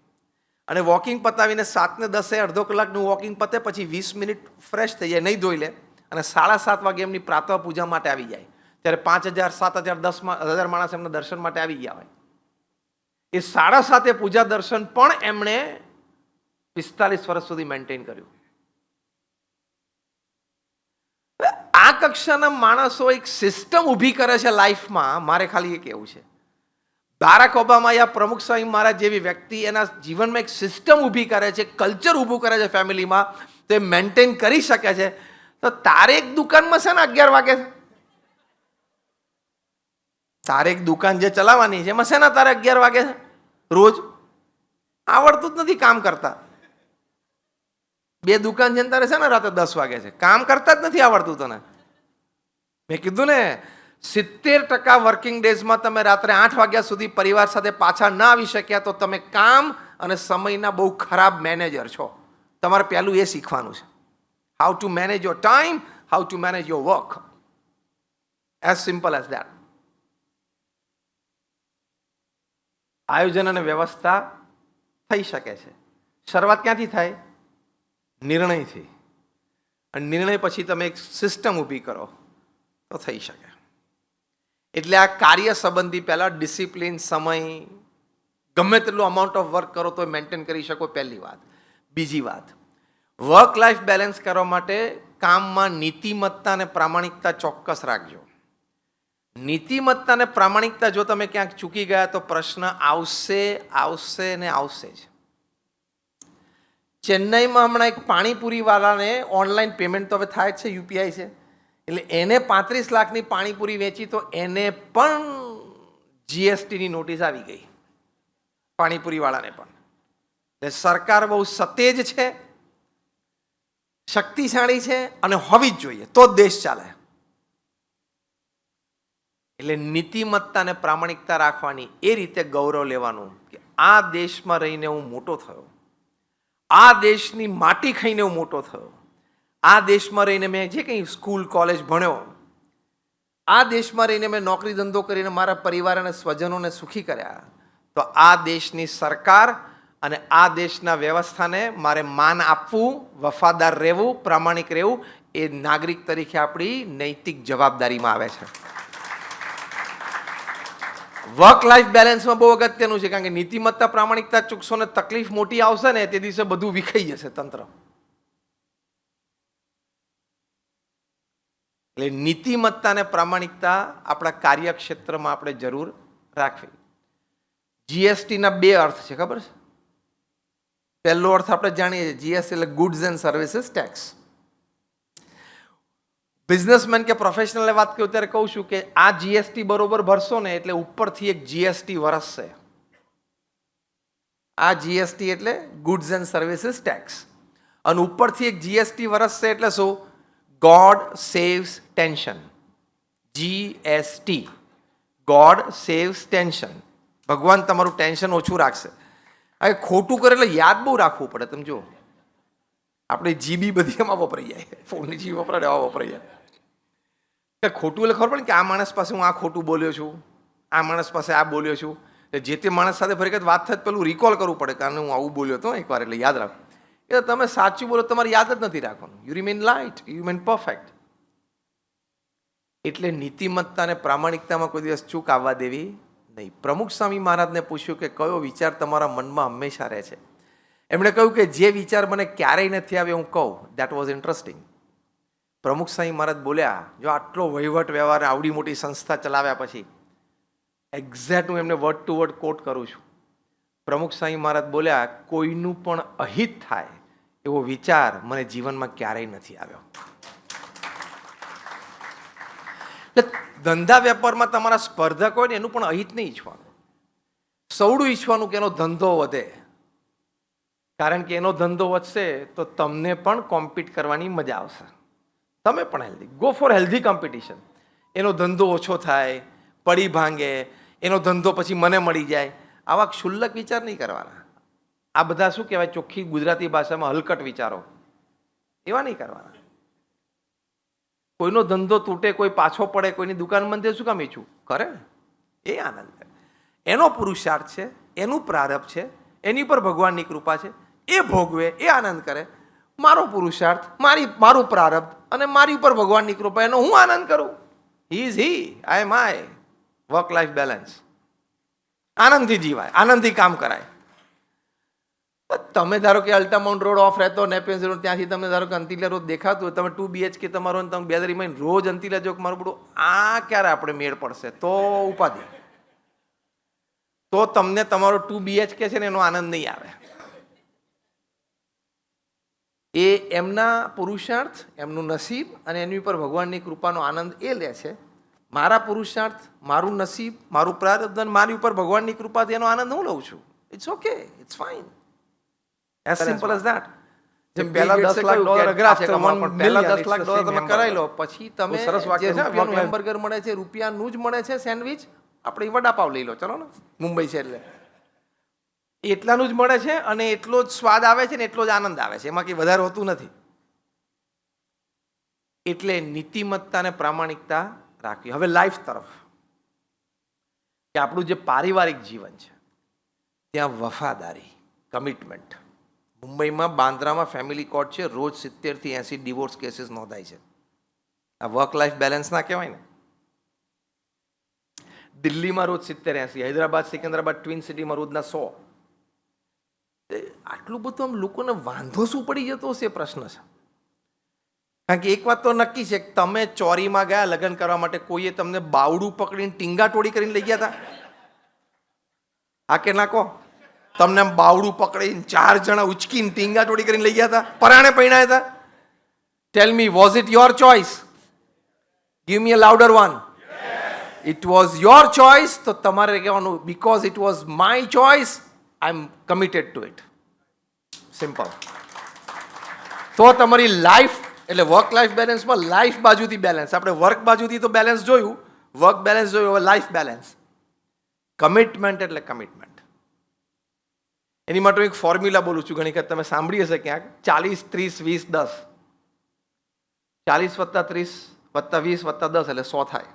અને વોકિંગ પતાવીને 7:10 અડધો કલાકનું વોકિંગ પતે પછી 20 મિનિટ ફ્રેશ થઈ જાય, નહીં ધોઈ લે, અને 7:30 વાગે એમની પ્રાતઃ પૂજા માટે આવી જાય, ત્યારે 5000, 7000, 10,000 માણસ એમના દર્શન માટે આવી ગયા હોય. એ 7:30 પૂજા દર્શન પણ એમણે 45 વર્ષ સુધી મેન્ટેન કર્યું. આ કક્ષાના માણસો એક સિસ્ટમ ઊભી કરે છે લાઈફમાં. મારે ખાલી એ કહેવું છે, બારાક ઓબામા યા પ્રમુખ સ્વામી મહારાજ જેવી વ્યક્તિ એના જીવનમાં એક સિસ્ટમ ઊભી કરે છે, કલ્ચર ઊભું કરે છે ફેમિલીમાં, તો એ મેન્ટેન કરી શકે છે. તો તારે એક દુકાનમાં છે ને 11 વાગે છે, તારે એક દુકાન જે ચલાવવાની છે એમાં છે ને તારે 11 વાગે છે રોજ? આવડતું જ નથી કામ કરતા. 2 દુકાન છે ને તારે છે ને રાતે 10 વાગે છે, કામ કરતા જ નથી આવડતું તને. મેં કીધું ને 70% વર્કિંગ ડેઝમાં તમે રાત્રે 8 વાગ્યા સુધી પરિવાર સાથે પાછા ના આવી શક્યા તો તમે કામ અને સમયના બહુ ખરાબ મેનેજર છો. તમારે પહેલું એ શીખવાનું છે, how to manage your time, how to manage your work. As simple as that. આયોજન અને વ્યવસ્થા થઈ શકે છે. શરૂઆત ક્યાંથી થાય? નિર્ણયથી. અને નિર્ણય પછી તમે એક સિસ્ટમ ઊભી કરો તો થઈ શકે. એટલે આ કાર્ય સંબંધી પહેલાં ડિસિપ્લિન, સમય, ગમે તેટલું અમાઉન્ટ ઓફ વર્ક કરો તો મેન્ટેન કરી શકો, પહેલી વાત. બીજી વાત, વર્ક લાઈફ બેલેન્સ કરવા માટે કામમાં નીતિમત્તા અને પ્રામાણિકતા ચોક્કસ રાખજો. નીતિમત્તા અને પ્રામાણિકતા જો તમે ક્યાંક ચૂકી ગયા તો પ્રશ્ન આવશે ને આવશે જ. ચેન્નઈમાં હમણાં એક પાણીપુરીવાળાને ઓનલાઈન પેમેન્ટ તો હવે થાય જ છે, યુપીઆઈ છે, એટલે એને 35 લાખની પાણીપુરી વેચી તો એને પણ જીએસટીની નોટિસ આવી ગઈ, પાણીપુરીવાળાને પણ. એટલે સરકાર બહુ સતેજ છે, શક્તિશાળી છે અને હોવી જ જોઈએ તો જ દેશ ચાલે. એટલે નીતિમત્તા અને પ્રામાણિકતા રાખવાની, એ રીતે ગૌરવ લેવાનું કે આ દેશમાં રહીને હું મોટો થયો, આ દેશની માટી ખાઈને હું મોટો થયો, આ દેશમાં રહીને મેં જે કંઈ સ્કૂલ કોલેજ ભણ્યો, આ દેશમાં રહીને મેં નોકરી ધંધો કરીને મારા પરિવાર અને સ્વજનોને સુખી કર્યા, તો આ દેશની સરકાર અને આ દેશના વ્યવસ્થાને મારે માન આપવું, વફાદાર રહેવું, પ્રામાણિક રહેવું, એ નાગરિક તરીકે આપણી નૈતિક જવાબદારીમાં આવે છે. વર્ક લાઈફ બેલેન્સમાં બહુ અગત્યનું છે, કારણ કે નીતિમત્તા પ્રામાણિકતા ચૂકશો ને તકલીફ મોટી આવશે ને તે દિવસે બધું વિખાઈ જશે તંત્ર. એટલે નીતિમત્તા અને પ્રામાણિકતા આપણા કાર્યક્ષેત્રમાં આપણે જરૂર રાખવી. જીએસટીના 2 અર્થ છે, ખબર છે? પહેલો અર્થ આપણે જાણીએ છીએ, જીએસટી એટલે goods and services tax. Businessman કે પ્રોફેશનલે વાત કહું ત્યારે કહું છું કે આ જીએસટી બરોબર ભરશો ને એટલે ઉપરથી એક જીએસટી વરસશે. આ જીએસટી એટલે ગુડ્સ એન્ડ સર્વિસીસ ટેક્સ, અને ઉપરથી એક જીએસટી વરસશે એટલે શું? God saves tension. GST, God saves tension. ભગવાન તમારું ટેન્શન ઓછું રાખશે. હવે ખોટું કરે એટલે યાદ બહુ રાખવું પડે. તમે જુઓ, આપણે જીબી બધી એમાં વપરાઈ જાય, ફોનની જીબી વપરાય એવા વપરાઈ જાય. કે ખોટું એટલે ખબર પડે કે આ માણસ પાસે હું આ ખોટું બોલ્યો છું, આ માણસ પાસે આ બોલ્યો છું. એટલે જે તે માણસ સાથે ફરી વખત વાત થાય પેલું રિકોલ કરવું પડે, કારણ હું આવું બોલ્યો હતો એકવાર, એટલે યાદ રાખો. એટલે તમે સાચું બોલો તમારે યાદ જ નથી રાખવાનું. You remain light, you remain perfect. એટલે નીતિમત્તા અને પ્રામાણિકતામાં કોઈ દિવસ ચૂક આવવા દેવી નહીં. પ્રમુખ સ્વામી મહારાજને પૂછ્યું કે કયો વિચાર તમારા મનમાં હંમેશા રહે છે? એમણે કહ્યું કે જે વિચાર મને ક્યારેય નથી આવ્યો હું કહું. That was interesting. પ્રમુખ સ્વામી મહારાજ બોલ્યા, જો આટલો વહીવટ વ્યવહાર આવડી મોટી સંસ્થા ચલાવ્યા પછી, એક્ઝેક્ટ હું એમને વર્ડ ટુ વર્ડ કોટ કરું છું. પ્રમુખ સ્વામી મહારાજ બોલ્યા, કોઈનું પણ અહિત થાય એવો વિચાર મને જીવનમાં ક્યારેય નથી આવ્યો. એટલે ધંધા વેપારમાં તમારા સ્પર્ધક હોય ને એનું પણ અહિત નહીં ઈચ્છવાનું. સૌડું ઈચ્છવાનું કે એનો ધંધો વધે, કારણ કે એનો ધંધો વધશે તો તમને પણ કોમ્પિટ કરવાની મજા આવશે. તમે પણ healthy, go for healthy competition. એનો ધંધો ઓછો થાય, પડી ભાંગે, એનો ધંધો પછી મને મળી જાય, આવા ક્ષુલ્લક વિચાર નહીં કરવાના. આ બધા શું કહેવાય, ચોખ્ખી ગુજરાતી ભાષામાં હલકટ વિચારો, એવા નહીં કરવાના. કોઈનો ધંધો તૂટે, કોઈ પાછો પડે, કોઈની દુકાન બંધ શું કામ ઈચ્છું કરે ને, એ આનંદ કરે. એનો પુરુષાર્થ છે, એનું પ્રારબ્ધ છે, એની પર ભગવાનની કૃપા છે, એ ભોગવે, એ આનંદ કરે. મારો પુરુષાર્થ, મારું પ્રારબ્ધ અને મારી ઉપર ભગવાનની કૃપા, એનો હું આનંદ કરું. He is he, I am I. Work life balance આનંદથી જીવાય, આનંદથી કામ કરાય. તમે ધારો કે અલ્ટામાઉન્ટ રોડ ઓફ રહેતો, નેપિયન્સ રોડ, ત્યાંથી તમને ધારો કે અંતિલા રોડ દેખાતું હોય, તમે 2 BHK તમારો, તમે ગેલેરીમાં રોજ અંતિલા જો મારું બધું, આ ક્યારે આપણે મેળ પડશે તો ઉપાધિ, તો તમને તમારો 2 BHK છે ને એનો આનંદ નહીં આવે. એ એમના પુરુષાર્થ, એમનું નસીબ અને એની ઉપર ભગવાનની કૃપાનો આનંદ એ લે છે. મારા પુરુષાર્થ, મારું નસીબ, મારું પ્રારબ્ધ, મારી ઉપર ભગવાનની કૃપાથી એનો આનંદ હું લઉં છું. It's okay, it's fine, as simple as that. જેમ પહેલા $10 અઘરા છે, પહેલા $10 તમે કરાવી લો, પછી તમે જે રૂપિયાનું હેમ્બર્ગર મળે છે, રૂપિયાનું જ મળે છે સેન્ડવિચ, આપણે વડાપાવ લઈ લો, ચલો ને, મુંબઈ છે એટલે એટલાનું જ મળે છે અને એટલો જ સ્વાદ આવે છે ને એટલો જ આનંદ આવે છે, એમાં કંઈ વધારે હોતું નથી. એટલે નીતિમત્તા અને પ્રામાણિકતા રાખવી. હવે લાઈફ તરફ, કે આપણું જે પારિવારિક જીવન છે ત્યાં વફાદારી, કમિટમેન્ટ. મુંબઈમાં બાંદ્રામાં ફેમિલી કોર્ટ છે, રોજ 70 થી 80 ડિવોર્સ કેસીસ નોંધાય છે. આ વર્ક લાઈફ બેલેન્સ ના કહેવાય ને? દિલ્હીમાં રોજ 70-80, હૈદરાબાદ, સિકંદરાબાદ, ટ્વિન સિટીમાં રોજના 100. આટલું બધું આમ લોકોને વાંધો શું પડી જતો હશે એ પ્રશ્ન છે. કારણ કે એક વાત તો નક્કી છે કે તમે ચોરીમાં ગયા લગ્ન કરવા માટે, કોઈએ તમને બાવડું પકડીને ટીંગા ટોળી કરીને લઈ ગયા હતા? હા કે ના કહો? તમને આમ બાવડું પકડીને 4 જણા ઉચકીને ટીંગા ટોળી કરીને લઈ ગયા હતા? પરાણે પૈણાયા હતા? Tell me, was it your choice? Give me a louder one. It was your choice. તો તમારે કહેવાનું, because it was my choice, I am committed to it. Simple. તો તમારી લાઈફ, એટલે વર્ક લાઈફ બેલેન્સમાં લાઈફ બાજુથી બેલેન્સ, આપણે work બાજુથી તો બેલેન્સ જોયું, વર્ક બેલેન્સ જોયું, હવે લાઈફ બેલેન્સ. કમિટમેન્ટ એટલે કમિટમેન્ટ. એની માટે હું એક ફોર્મ્યુલા બોલું છું, ઘણી વખત તમે સાંભળી હશે ક્યાંક, 40-30-20-10. 40+30+20+10 એટલે 100 થાય.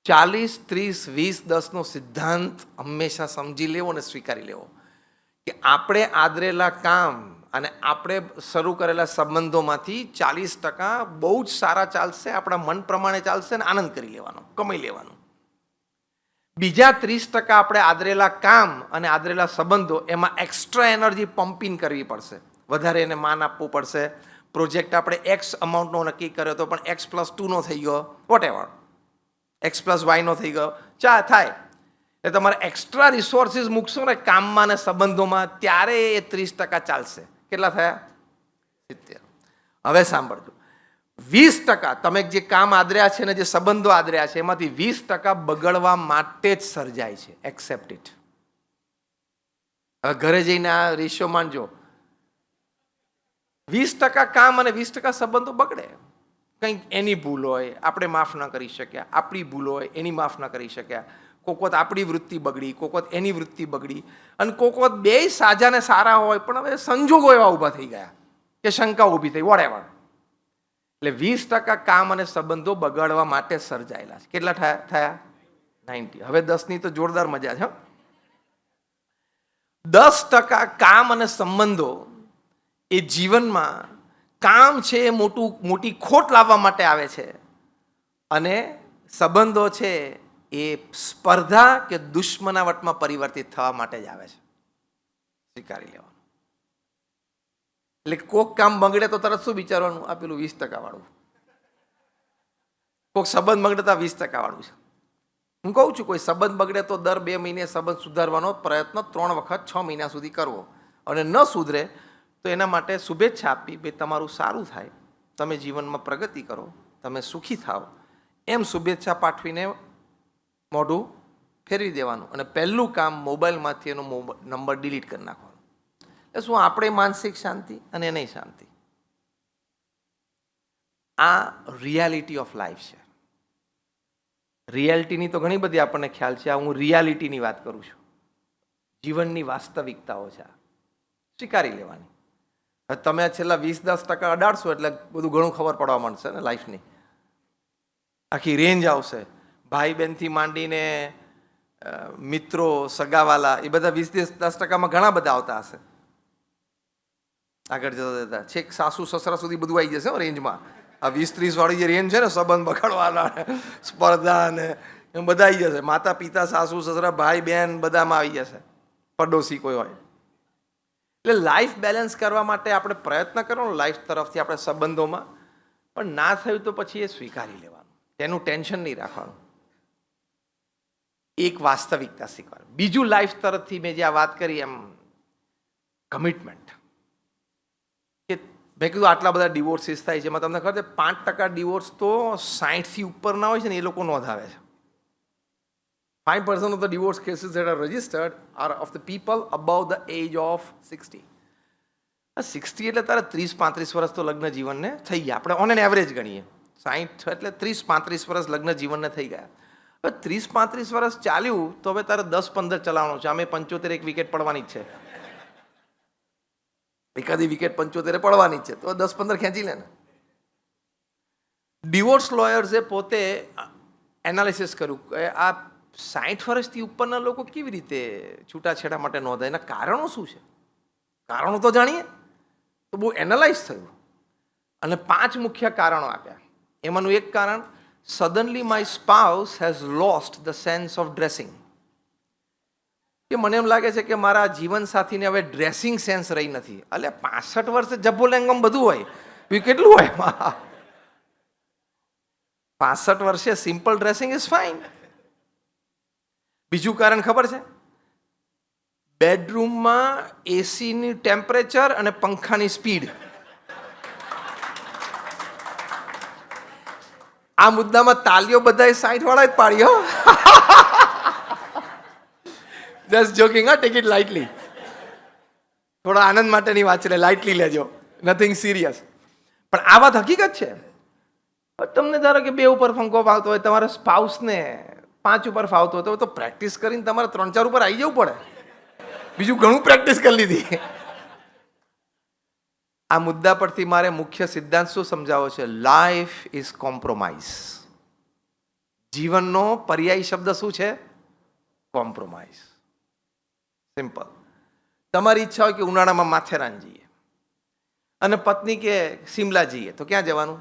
40-30-20-10 નો સિદ્ધાંત હંમેશા સમજી લેવો અને સ્વીકારી લેવો કે આપણે આદરેલા કામ અને આપણે શરૂ કરેલા સંબંધોમાંથી 40% બહુ જ સારા ચાલશે, આપણા મન પ્રમાણે ચાલશે અને આનંદ કરી લેવાનો, કમાઈ લેવાનું. બીજા 30% આપણે આદરેલા કામ અને આદરેલા સંબંધો, એમાં એક્સ્ટ્રા એનર્જી પમ્પિંગ કરવી પડશે, વધારે એને માન આપવું પડશે. પ્રોજેક્ટ આપણે X અમાઉન્ટનો નક્કી કર્યો હતો પણ X+2 નો થઈ ગયો, વોટ એવર, X+Y નો થઈ ગયો, થાય. એટલે તમારે એક્સ્ટ્રા રિસોર્સિસ મૂકશો ને કામમાં ને સંબંધોમાં, ત્યારે એ 30% ચાલશે. કેટલા થયા? 70. હવે સાંભળજો, 20% તમે જે કામ આદર્યા છે ને જે સંબંધો આદર્યા છે એમાંથી 20% બગડવા માટે જ સર્જાય છે. Accept it. હવે ઘરે જઈને આ રેશિયો માનજો, 20% કામ અને 20% સંબંધો બગડે. કંઈક એની ભૂલ હોય, આપણે માફ ન કરી શક્યા, આપણી ભૂલ હોય, એની માફ ન કરી શક્યા, કોક વખત આપણી વૃત્તિ બગડી, કોક વખત એની વૃત્તિ બગડી, અને કોક વખત બેય સાજા ને સારા હોય પણ હવે સંજોગો એવા ઊભા થઈ ગયા કે શંકા ઊભી થઈ, વોટ એવર. એટલે 20% કામ અને સંબંધો બગાડવા માટે સર્જાયેલા છે. કેટલા થયા? 90. હવે 10 ની તો જોરદાર મજા છે. 10% કામ અને સંબંધો એ જીવનમાં, કામ છે એ મોટી ખોટ લાવવા માટે આવે છે, અને સંબંધો છે એ સ્પર્ધા કે દુશ્મનાવટમાં પરિવર્તિત થવા માટે જ આવે છે. સ્વીકારી લેવાનું. એટલે કોક કામ બગડે તો તરત શું વિચારવાનું? આ પેલું 20% વાળું. કોક સંબંધ બગડે તો 20% વાળું છે. હું કહું છું, કોઈ સંબંધ બગડે તો દર 2 મહિને સંબંધ સુધારવાનો પ્રયત્ન 3 વખત 6 મહિના સુધી કરવો, અને ન સુધરે તો એના માટે શુભેચ્છા આપી, ભાઈ તમારું સારું થાય, તમે જીવનમાં પ્રગતિ કરો, તમે સુખી થાઓ, એમ શુભેચ્છા પાઠવીને મોઢું ફેરવી દેવાનું. અને પહેલું કામ, મોબાઈલમાંથી એનો નંબર ડિલીટ કરી નાખવાનો. એટલે શું? આપણે માનસિક શાંતિ અને એને શાંતિ. આ રિયાલિટી ઓફ લાઈફ છે. રિયાલિટીની તો ઘણી બધી આપણને ખ્યાલ છે, આ હું રિયાલિટીની વાત કરું છું. જીવનની વાસ્તવિકતાઓ છે, સ્વીકારી લેવાની. તમે છેલ્લા 20-10% અડાડશો એટલે બધું ઘણું ખબર પડવા માંડશે ને લાઈફની. આખી રેન્જ આવશે, ભાઈ બહેનથી માંડીને મિત્રો, સગાવાલા, એ બધા 20-10%માં ઘણા બધા આવતા હશે. આગળ જતા જતા છેક સાસુ સસરા સુધી બધું આવી જશે રેન્જમાં. આ 20-30 વાળી જે રેન્જ છે ને, સંબંધ બગાડવાના, સ્પર્ધા ને એમ બધા આવી જશે. માતા પિતા, સાસુ સસરા, ભાઈ બહેન બધામાં આવી જશે, પડોશી કોઈ હોય. એટલે લાઈફ બેલેન્સ કરવા માટે આપણે પ્રયત્ન કરવાનો લાઈફ તરફથી, આપણે સંબંધોમાં. પણ ના થયું તો પછી એ સ્વીકારી લેવાનું, તેનું ટેન્શન નહીં રાખવાનું. એક વાસ્તવિકતા શીખવાનું. બીજું લાઈફ તરફથી મેં જે આ વાત કરી એમ, કમિટમેન્ટ. કે મેં કીધું આટલા બધા ડિવોર્સીસ થાય છે એમાં તમને ખબર છે 5% ડિવોર્સ તો 60થી ઉપરના હોય છે ને એ લોકો નોંધાવે છે. 5% of the divorce cases that are registered are of the people above the age of 60. 60 એટલે તારે 30-35 વર્ષ તો લગ્ન જીવનને થઈ ગયા. આપણે ઓન એન એવરેજ ગણીએ 60 એટલે 30-35 વર્ષ લગ્ન જીવનને થઈ ગયા. હવે 30-35 વર્ષ ચાલ્યું તો હવે તારે 10-15 ચલાવવાનો છે. આમે 75 એક વિકેટ પડવાની જ છે. એકાદી વિકેટ 75 પડવાની જ છે તો 10-15 ખેંચી લે ને. ડિવોર્સ લોયર્સે પોતે એનાલિસિસ કર્યું કે આ 60 વર્ષથી ઉપરના લોકો કેવી રીતે છૂટાછેડા માટે નોંધાય, એના કારણો શું છે. કારણો તો જાણીએ. તો બહુ એનાલાઇઝ થયું અને 5 મુખ્ય કારણો આપ્યા. એમાંનું એક કારણ, suddenly my spouse has lost the sense of dressing. કે મને એમ લાગે છે કે મારા જીવનસાથીને હવે ડ્રેસિંગ સેન્સ રહી નથી. એટલે 65 વર્ષે જબ્બો લેંગમ બધું હોય, એ કેટલું હોય એમાં. 65 વર્ષે સિમ્પલ ડ્રેસિંગ ઇઝ ફાઇન. બીજું કારણ ખબર છે? બેડરૂમમાં એસીની ટેમ્પરેચર અને પંખાની સ્પીડ. આ મુદ્દામાં તાલીઓ બધાએ 60 વાળા જ પાડ્યો. જસ્ટ જોકિંગ, હા, ટેક ઇટ લાઇટલી. થોડા આનંદ માટેની વાત છે, લાઇટલી લેજો, નથિંગ સિરિયસ. પણ આ વાત હકીકત છે. તમને ધારો કે 2 ઉપર પંખો ફાવતો હોય, તમારા સ્પાઉસને 5 ઉપર ફાવતો હોય તો પ્રેક્ટિસ કરીને તમારે 3-4 ઉપર આવી જવું પડે. બીજું ઘણું પ્રેક્ટિસ કરી લીધી. આ મુદ્દા પરથી મારે મુખ્ય સિદ્ધાંત શું સમજાવો છે? Life is compromise. જીવનનો પર્યાયી શબ્દ શું છે? કોમ્પ્રોમાઇઝ. સિમ્પલ. તમારી ઈચ્છા હોય કે ઉનાળામાં માથેરાન જઈએ અને પત્ની કે શિમલા જઈએ, તો ક્યાં જવાનું?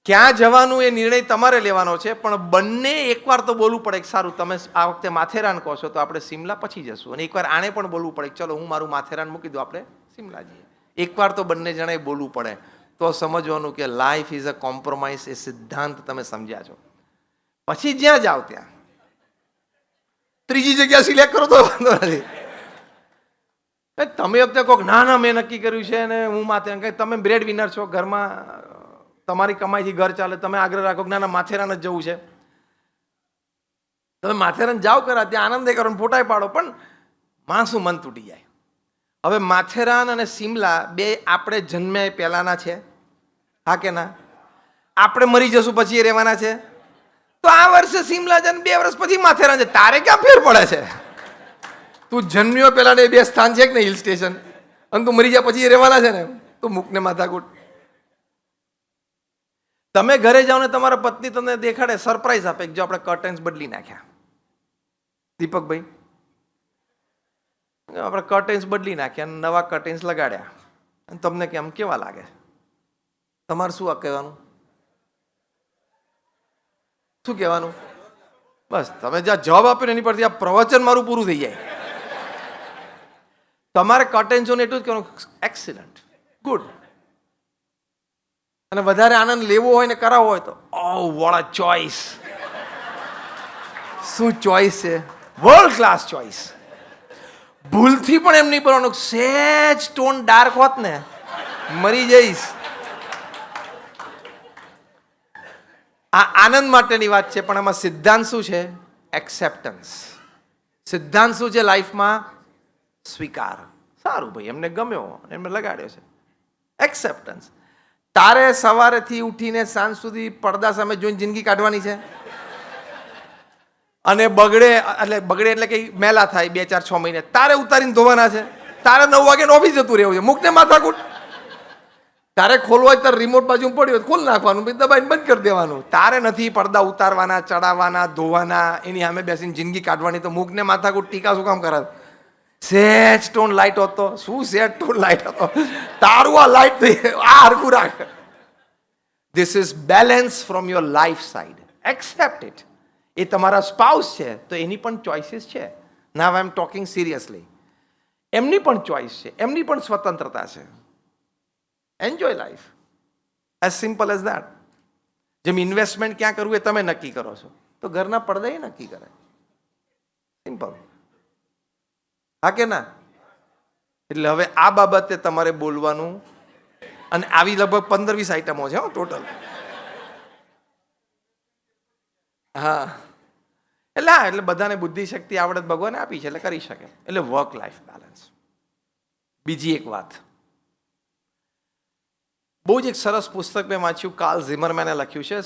ક્યાં જવાનું એ નિર્ણય તમારે લેવાનો છે, પણ બંને એકવાર તો બોલવું પડે કે સારું તમે આ વખતે માથેરાન કહો છો તો આપણે શિમલા પછી જશું, અને એકવાર આને પણ બોલવું પડે ચલો હું મારું માથેરાન મૂકી દઉં, આપણે શિમલા જઈએ. એકવાર તો બંને જણાએ બોલવું પડે તો સમજવાનું કે લાઈફ ઇઝ અ કોમ્પ્રોમાઇઝ. એ સિદ્ધાંત તમે સમજ્યા છો. પછી જ્યાં જાઓ ત્યાં ત્રીજી જગ્યા સિલેક્ટ કરો તો વાંધો નથી. તમે વખતે કહો ના ના મેં નક્કી કર્યું છે ને હું માથેરાન, કંઈ તમે બ્રેડ વિનર છો, ઘરમાં તમારી કમાઈથી ઘર ચાલે, તમે આગ્રહ રાખો કે ના ના માથેરાન જ જવું છે, તમે માથેરાન જાઓ કરા, ત્યાં આનંદે કરો, ફોટાય પાડો, પણ માણસનું મન તૂટી જાય. હવે માથેરાન અને શિમલા બે આપણે જન્મ્યા પહેલાના છે, હા કે ના? આપણે મરી જશું પછી એ રહેવાના છે. તો આ વર્ષે શિમલા જાય 2 વર્ષ પછી માથેરાન છે, તારે ક્યાં ફેર પડે છે? તું જન્મ્યો પહેલા ને 2 સ્થાન છે કે ને હિલ સ્ટેશન, અને તું મરી જાય પછી એ રહેવાના છે ને, તું મૂકને માથાકૂટ. તમે ઘરે જાઓ ને તમારા પત્ની તમને દેખાડે, સરપ્રાઈઝ આપે કે જો આપણે કર્ટન્સ બદલી નાખ્યા. દીપકભાઈ, આપણે કર્ટન્સ બદલી નાખ્યા, નવા કર્ટન્સ લગાડ્યા, અને તમને કેમ કેવા લાગે? તમારે શું કહેવાનું? શું કહેવાનું? બસ તમે જ્યાં જવાબ આપ્યો ને એની પરથી આ પ્રવચન મારું પૂરું થઈ જાય. તમારે કર્ટન્સોને એટલું જ કહેવાનું, એક્સિલન્ટ, ગુડ. અને વધારે આનંદ લેવો હોય ને કરાવવો હોય તો ઓ વોટ અ ચોઇસ. શું ચોઇસ છે? World class choice. ભૂલથી પણ એમ નહીં બોલવાનું સહેજ ટોન ડાર્ક હોત ને મરી જઈશ. આ આનંદ માટેની વાત છે, પણ આમાં સિદ્ધાંત શું છે? એક્સેપ્ટન્સ. સિદ્ધાંત શું છે લાઈફમાં? સ્વીકાર. સારું ભાઈ, એમને ગમ્યો, એમને લગાડ્યો છે. એક્સેપ્ટન્સ. તારે સવારેથી ઉઠીને સાંજ સુધી પડદા સામે જોઈને જિંદગી કાઢવાની છે, અને બગડે એટલે કે મેલા થાય 2-4-6 મહિને, તારે ઉતારીને ધોવાના છે. તારે 9 વાગે ઓફિસ જતું રહેવું છે, મૂકને માથાકૂટ. તારે ખોલવો હોય તારે રિમોટ બાજુ પડ્યું હોય ખોલ નાખવાનું, પછી દબાઈને બંધ કરી દેવાનું. તારે નથી પડદા ઉતારવાના, ચડાવવાના, ધોવાના, એની સામે બેસીને જિંદગી કાઢવાની, તો મૂકને માથાકૂટ. ટીકા શું કામ કરે? સેજ ટોન લાઇટ હતો. શું સેજ ટોન લાઇટ હતો? તારું આ લાઇટ આ હરખું રાખ. This is balance from your life side. Accept it. એ તમારા સ્પાઉસ છે તો એની પણ ચોઇસીસ છે. Now I am talking seriously. એમની પણ ચોઇસ છે, એમની પણ સ્વતંત્રતા છે. Enjoy life. As simple as that. જેમ ઇન્વેસ્ટમેન્ટ ક્યાં કરવું એ તમે નક્કી કરો છો, તો ઘરના પડદા એ નક્કી કરે. સિમ્પલ. હા કે ના? એટલે હવે આ બાબતે તમારે બોલવાનું, અને આવી લગભગ 15-20 આઈટમો છે ટોટલ. હા, એટલે બધાને બુદ્ધિ શક્તિ આવડત ભગવાને આપી છે એટલે કરી શકે. એટલે વર્ક લાઈફ બેલેન્સ. બીજી એક વાત, બહુ જ એક સરસ પુસ્તક મેં વાંચ્યું, કાર્લ ઝિમરમેને લખ્યું છે,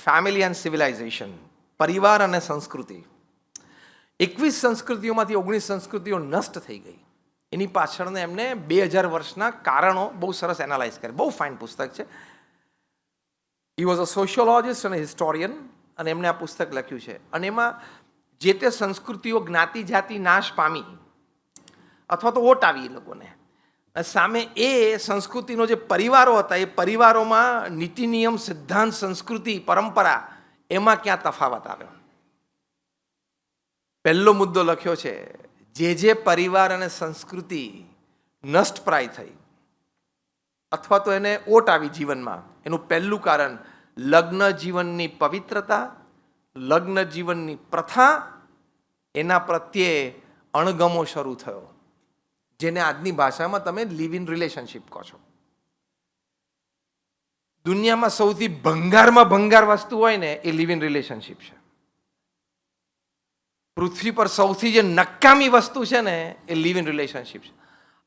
ફેમિલી એન્ડ સિવિલાઇઝેશન, પરિવાર અને સંસ્કૃતિ. 21 સંસ્કૃતિઓમાંથી 19 સંસ્કૃતિઓ નષ્ટ થઈ ગઈ. એની પાછળને એમને 2000 વર્ષના કારણો બહુ સરસ એનાલાઇઝ કરે. બહુ ફાઇન પુસ્તક છે. હી વોઝ અ સોશિયોલોજિસ્ટ અને હિસ્ટોરિયન, અને એમને આ પુસ્તક લખ્યું છે. અને એમાં જે તે સંસ્કૃતિઓ જ્ઞાતિ જાતિ નાશ પામી અથવા તો ઓટ આવી એ લોકોને, સામે એ સંસ્કૃતિનો જે પરિવારો હતા, એ પરિવારોમાં નીતિ નિયમ, સિદ્ધાંત, સંસ્કૃતિ, પરંપરા, એમાં ક્યાં તફાવત આવ્યો. પહેલો મુદ્દો લખ્યો છે, જે પરિવાર અને સંસ્કૃતિ નષ્ટપ્રાય થઈ અથવા તો એને ઓટ આવી જીવનમાં, એનું પહેલું કારણ લગ્ન જીવનની પવિત્રતા, લગ્ન જીવનની પ્રથા, એના પ્રત્યે અણગમો શરૂ થયો, જેને આજની ભાષામાં તમે લિવ ઇન રિલેશનશિપ કહો છો. દુનિયામાં સૌથી ભંગારમાં ભંગાર વસ્તુ હોય ને એ લિવ ઇન રિલેશનશિપ છે. પૃથ્વી પર સૌથી જે નકામી વસ્તુ છે ને એ લિવ ઇન રિલેશનશિપ છે.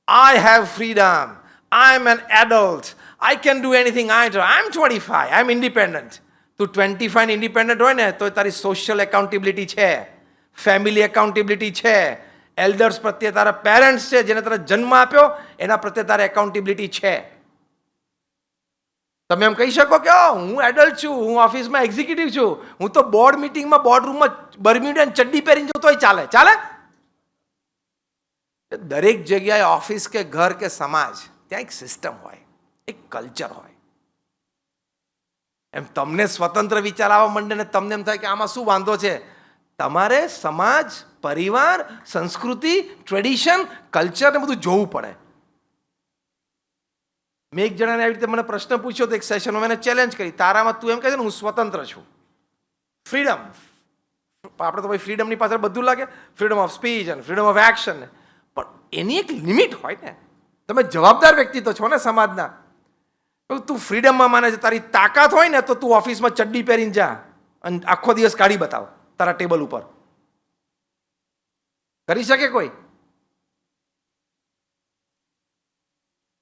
I have freedom, I am an adult, I can do anything, I am 25, I am independent. તું 25 ઇન્ડિપેન્ડન્ટ હોય ને તો તારી સોશિયલ એકાઉન્ટેબિલિટી છે, ફેમિલી એકાઉન્ટેબિલિટી છે, એલ્ડર્સ પ્રત્યે તારા પેરેન્ટ્સ છે જેને તારે જન્મ આપ્યો એના પ્રત્યે તારે એકાઉન્ટેબિલિટી છે. તમે એમ કહી શકો કે હું એડલ્ટ છું, હું ઓફિસમાં એક્ઝિક્યુટિવ છું, હું તો બોર્ડ મિટિંગમાં બોર્ડરૂમમાં બર્મ્યુડન ચડ્ડી પહેરીને જતો હોય, ચાલે? ચાલે? દરેક જગ્યાએ ઓફિસ કે ઘર કે સમાજ, ત્યાં એક સિસ્ટમ હોય, એક કલ્ચર હોય. એમ તમને સ્વતંત્ર વિચાર આવવા માંડે ને તમને એમ થાય કે આમાં શું વાંધો છે, તમારે સમાજ, પરિવાર, સંસ્કૃતિ, ટ્રેડિશન, કલ્ચર ને બધું જોવું પડે. મેં એક જણાને આવી રીતે મને પ્રશ્ન પૂછ્યો તો એક સેશનમાં, મેં ચેલેન્જ કરી, તારામાં તું એમ કહે છે ને હું સ્વતંત્ર છું, ફ્રીડમ, આપણે તો ભાઈ ફ્રીડમની પાછળ બધું લાગે, ફ્રીડમ ઓફ સ્પીચ અને ફ્રીડમ ઓફ એક્શન, પણ એની એક લિમિટ હોય ને. તમે જવાબદાર વ્યક્તિ તો છો ને સમાજના. તું ફ્રીડમમાં માને છે, તારી તાકાત હોય ને તો તું ઓફિસમાં ચડ્ડી પહેરીને જા અને આખો દિવસ કાઢી બતાવ તારા ટેબલ ઉપર. કરી શકે કોઈ?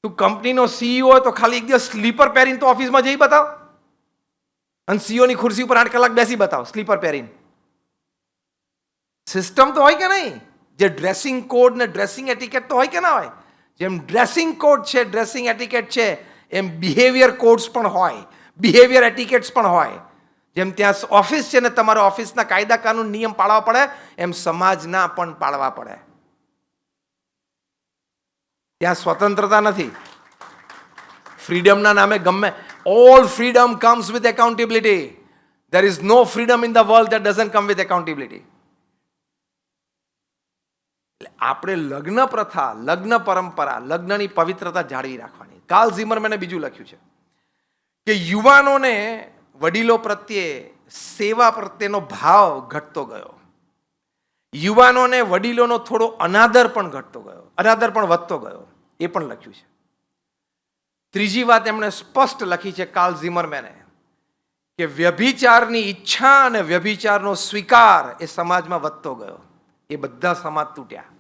તું કંપનીનો સીઈઓ હોય તો ખાલી એક દિવસ સ્લીપર પહેરીને તો ઓફિસમાં જઈ બતાવ, અને સીઈઓની ખુરશી ઉપર 8 કલાક બેસી બતાવ સ્લીપર પહેરીને. સિસ્ટમ તો હોય કે નહીં? જે ડ્રેસિંગ કોડ ને ડ્રેસિંગ એટિકેટ તો હોય કે ના હોય? જેમ ડ્રેસિંગ કોડ છે, ડ્રેસિંગ એટિકેટ છે, એમ બિહેવિયર કોડ્સ પણ હોય, બિહેવિયર એટિકેટ્સ પણ હોય. જેમ ત્યાં ઓફિસ છે ને તમારે ઓફિસના કાયદા કાનૂન નિયમ પાળવા પડે, એમ સમાજના પણ પાળવા પડે. ત્યાં સ્વતંત્રતા નથી. ફ્રીડમના નામે ગમે, all freedom comes with accountability. There is no freedom in the world that doesn't come with accountability. એટલે આપણે લગ્ન પ્રથા, લગ્ન પરંપરા, લગ્નની પવિત્રતા જાળવી રાખવાની. કાર્લ ઝિમરમેને બીજું લખ્યું છે કે યુવાનોને વડીલો પ્રત્યે, સેવા પ્રત્યેનો ભાવ ઘટતો ગયો. યુવાનોને વડીલોનો થોડો અનાદર પણ ઘટતો ગયો, અનાદર પણ વધતો ગયો, એ પણ લખ્યું છે. ત્રીજી વાત એમણે સ્પષ્ટ લખી છે કાર્લ ઝિમરમેને, કે વ્યભિચારની ઈચ્છા અને વ્યભિચારનો સ્વીકાર એ સમાજમાં વધતો ગયો. એ બધા સમાજ તૂટ્યા,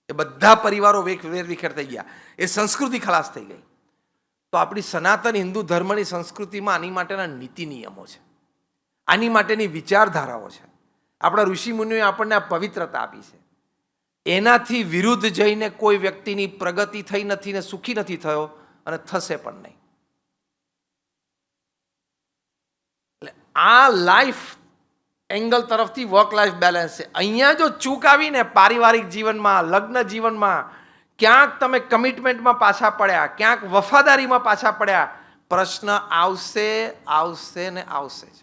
એ બધા પરિવારો વેરવિખેર થઈ ગયા, એ સંસ્કૃતિ ખલાસ થઈ ગઈ. તો આપણી સનાતન હિન્દુ ધર્મની સંસ્કૃતિમાં આની માટેના નીતિ નિયમો છે, આની માટેની વિચારધારાઓ છે. આપણા ઋષિમુનિઓએ આપણને આ પવિત્રતા આપી છે. એનાથી વિરુદ્ધ જઈને કોઈ વ્યક્તિની પ્રગતિ થઈ નથી ને સુખી નથી થયો અને થશે પણ નહીં. એટલે આ લાઈફ એંગલ તરફથી વર્ક લાઈફ બેલેન્સ છે. અહીંયા જો ચૂક આવીને પારિવારિક જીવનમાં, લગ્ન જીવનમાં, ક્યાંક તમે કમિટમેન્ટમાં પાછા પડ્યા, ક્યાંક વફાદારીમાં પાછા પડ્યા, પ્રશ્ન આવશે, આવશે ને આવશે જ.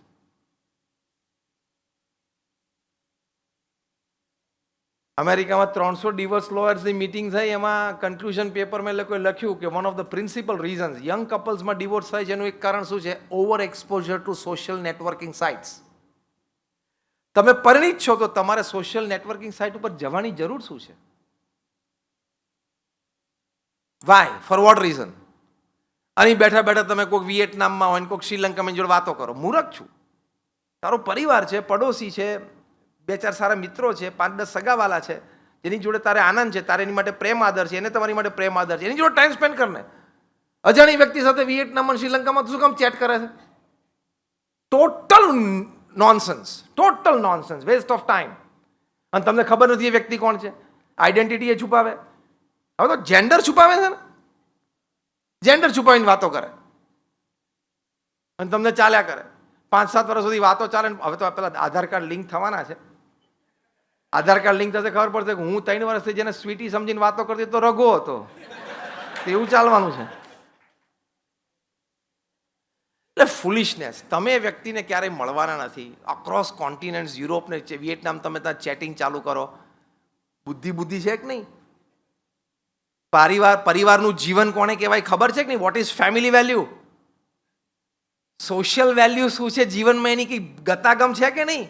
અમેરિકામાં 300 ડિવોર્સ લોયર્સની મિટિંગ થઈ, એમાં કન્ક્લુઝન પેપરમાં લોકોએ લખ્યું કે one of the principal reasons young કપલ્સમાં ડિવોર્સ થાય છે એનું એક કારણ શું છે? Over exposure to social networking sites. તમે પરિણિત છો તો તમારે સોશિયલ નેટવર્કિંગ સાઇટ ઉપર જવાની જરૂર શું છે? વાય? For what reason? અહીં બેઠા બેઠા તમે કોઈક વિયેટનામમાં હોય ને કોઈક શ્રીલંકામાં જોડે વાતો કરો. મૂર્ખ છું. તારો પરિવાર છે, પડોશી છે, 2-4 સારા મિત્રો છે, 5-10 સગાવાલા છે, જેની જોડે તારે આનંદ છે, તારે એની માટે પ્રેમ આદર છે, એને તમારી માટે પ્રેમ આદર છે, એની જોડે ટાઈમ સ્પેન્ડ કરને. અજાણી વ્યક્તિ સાથે વિયેટનામ શ્રીલંકામાં શું કામ ચેટ કરે છે? Total nonsense, waste of time. અને તમને ખબર નથી એ વ્યક્તિ કોણ છે, આઈડેન્ટિટી એ છુપાવે. હવે તો જેન્ડર છુપાવે છે ને, જેન્ડર છુપાવીને વાતો કરે અને તમને ચાલ્યા કરે. 5-7 વર્ષ સુધી વાતો ચાલે. હવે તો પેલા આધાર કાર્ડ લિંક થવાના છે. આધાર કાર્ડ લિંક થશે ખબર પડશે કે હું 3 વર્ષથી જેને સ્વીટી સમજીને વાતો કરતી તો રઘો હતો. એવું ચાલવાનું છે. એટલે ફુલિશનેસ. તમે એ વ્યક્તિને ક્યારેય મળવાના નથી. અક્રોસ કોન્ટિનેન્ટ્સ, યુરોપ ને વિયેટનામ, તમે ત્યાં ચેટિંગ ચાલુ કરો. બુદ્ધિ છે કે નહીં? પરિવારનું જીવન કોને કહેવાય ખબર છે કે નહીં? What is family value? Social value શું છે જીવનમાં, એની કઈ ગતાગમ છે કે નહીં?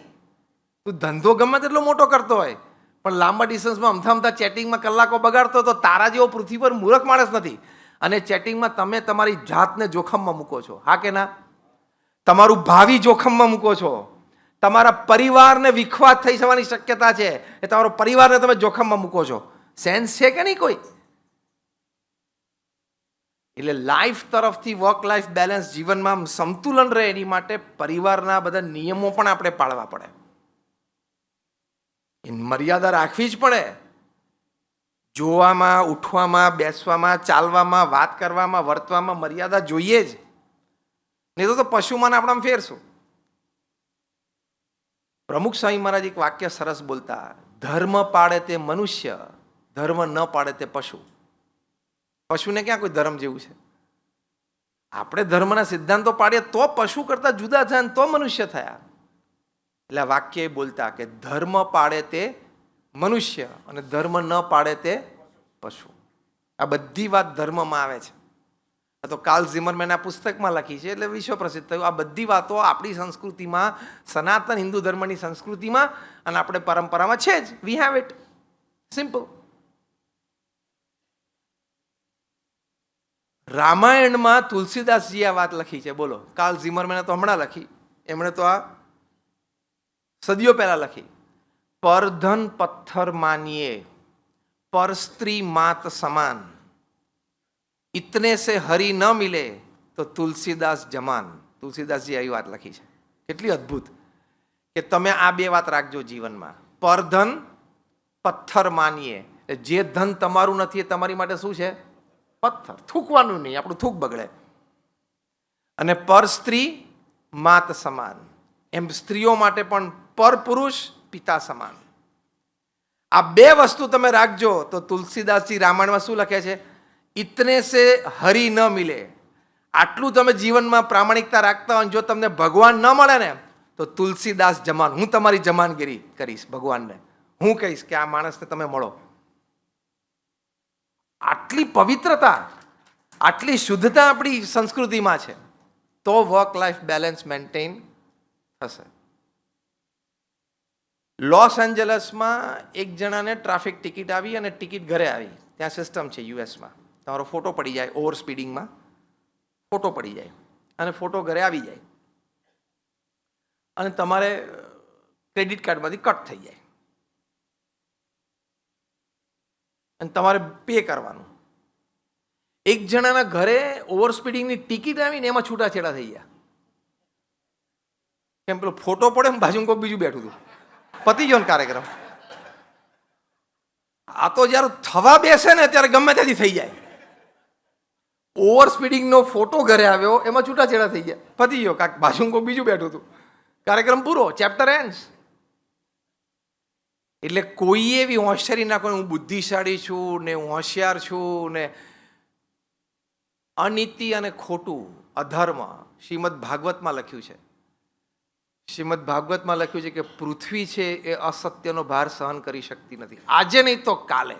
તું ધંધો ગમે તેટલો મોટો કરતો હોય પણ લાંબા ડિસ્ટન્સમાં અમથા ચેટિંગમાં કલાકો બગાડતો તો તારા જેવો પૃથ્વી પર મૂર્ખ માણસ નથી. અને ચેટિંગમાં તમે તમારી જાતને જોખમમાં મૂકો છો. હા કે ના? તમારું ભાવિ જોખમમાં મૂકો છો. તમારા પરિવારને વિખવાદ થઈ જવાની શક્યતા છે. એ તમારો પરિવારને તમે જોખમમાં મૂકો છો. સેન્સ છે કે નહીં કોઈ? એટલે લાઈફ તરફથી વર્ક લાઈફ બેલેન્સ જીવનમાં સંતુલન રહે એની માટે પરિવારના બધા નિયમો પણ આપણે પાળવા પડે. મર્યાદા રાખવી જ પડે. જોવામાં, ઉઠવામાં, બેસવામાં, ચાલવામાં, વાત કરવામાં, વર્તવામાં મર્યાદા જોઈએ જ. નહીં તો પશુમાં આપણામાં ફેરશું. પ્રમુખ સ્વામી મહારાજ એક વાક્ય સરસ બોલતા, ધર્મ પાળે તે મનુષ્ય, ધર્મ ન પાળે તે પશુ. પશુને ક્યાં કોઈ ધર્મ જેવું છે? આપણે ધર્મના સિદ્ધાંતો પાડીએ તો પશુ કરતા જુદા થયા તો મનુષ્ય થયા. એટલે આ વાક્ય એ બોલતા કે ધર્મ પાળે તે મનુષ્ય અને ધર્મ ન પાળે તે પશુ. આ બધી વાત ધર્મમાં આવે છે. આ તો કાર્લ ઝિમરમેનના પુસ્તકમાં લખી છે એટલે વિશ્વ પ્રસિદ્ધ થયું. આ બધી વાતો આપણી સંસ્કૃતિમાં, સનાતન હિન્દુ ધર્મની સંસ્કૃતિમાં અને આપણે પરંપરામાં છે જ. We have it. સિમ્પલ. રામાયણમાં તુલસીદાસજી આ વાત લખી છે. બોલો, કાર્લ ઝિમરમેને તો હમણાં લખી, એમણે તો આ સદીઓ પહેલા લખી. પર ધન પથ્થર માનીએ, પર સ્ત્રી માત સમાન, ઇતને સે હરી ન મિલે તો તુલસીદાસ જમાન. તુલસીદાસજી આવી વાત લખી છે. કેટલી અદ્ભુત કે તમે આ બે વાત રાખજો જીવનમાં. પર ધન પથ્થર માનીએ, જે ધન તમારું નથી એ તમારી માટે શું છે? પથ્થર. થૂકવાનું નહીં, આપણું થૂક બગડે. અને પર સ્ત્રી માત સમાન, એમ સ્ત્રીઓ માટે પણ પર પુરુષ પિતા સમાન. આ બે વસ્તુ તમે રાખજો તો તુલસીદાસજી રામાયણમાં શું લખે છે? ઇતને સે હરી ન મિલે. આટલું તમે જીવનમાં પ્રામાણિકતા રાખતા હોય, જો તમને ભગવાન ન મળે ને તો તુલસીદાસ જમાન, હું તમારી જમાનગીરી કરીશ ભગવાનને. હું કહીશ કે આ માણસને તમે મળો. આટલી પવિત્રતા, આટલી શુદ્ધતા આપણી સંસ્કૃતિમાં છે તો વર્ક લાઈફ બેલેન્સ મેન્ટેન થશે. લોસ એન્જલસમાં એક જણાને ટ્રાફિક ટિકિટ આવી અને ટિકિટ ઘરે આવી. ત્યાં સિસ્ટમ છે યુએસમાં, તમારો ફોટો પડી જાય, ઓવર સ્પીડિંગમાં ફોટો પડી જાય અને ફોટો ઘરે આવી જાય અને તમારે ક્રેડિટ કાર્ડમાંથી કટ થઈ જાય અને તમારે પે કરવાનું. એક જણાના ઘરે ઓવર સ્પીડિંગની ટિકિટ આવીને એમાં છૂટાછેડા થઈ ગયા. કેમ? પેલો ફોટો પડે ને બાજુ કોઈક બીજું બેઠું હતું, પતી ગયો ને કાર્યક્રમ. આ તો જ્યારે થવા બેસે ને ત્યારે ગમે ત્યાંથી થઈ જાય. ઓવર સ્પીડિંગનો ફોટો ઘરે આવ્યો, એમાં છૂટાછેડા થઈ ગયા, પતી ગયો. કાંક બાજુ કોઈક બીજું બેઠું હતું, કાર્યક્રમ પૂરો, ચેપ્ટર એન્ડ્સ. એટલે કોઈ એવી હોશિયારી ના કોઈ હું બુદ્ધિશાળી છું ને હું હોશિયાર છું ને અનીતિ અને ખોટું અધર્મ. શ્રીમદ ભાગવતમાં લખ્યું છે, શ્રીમદ ભાગવતમાં લખ્યું છે કે પૃથ્વી છે એ અસત્યનો ભાર સહન કરી શકતી નથી. આજે નહીં તો કાલે,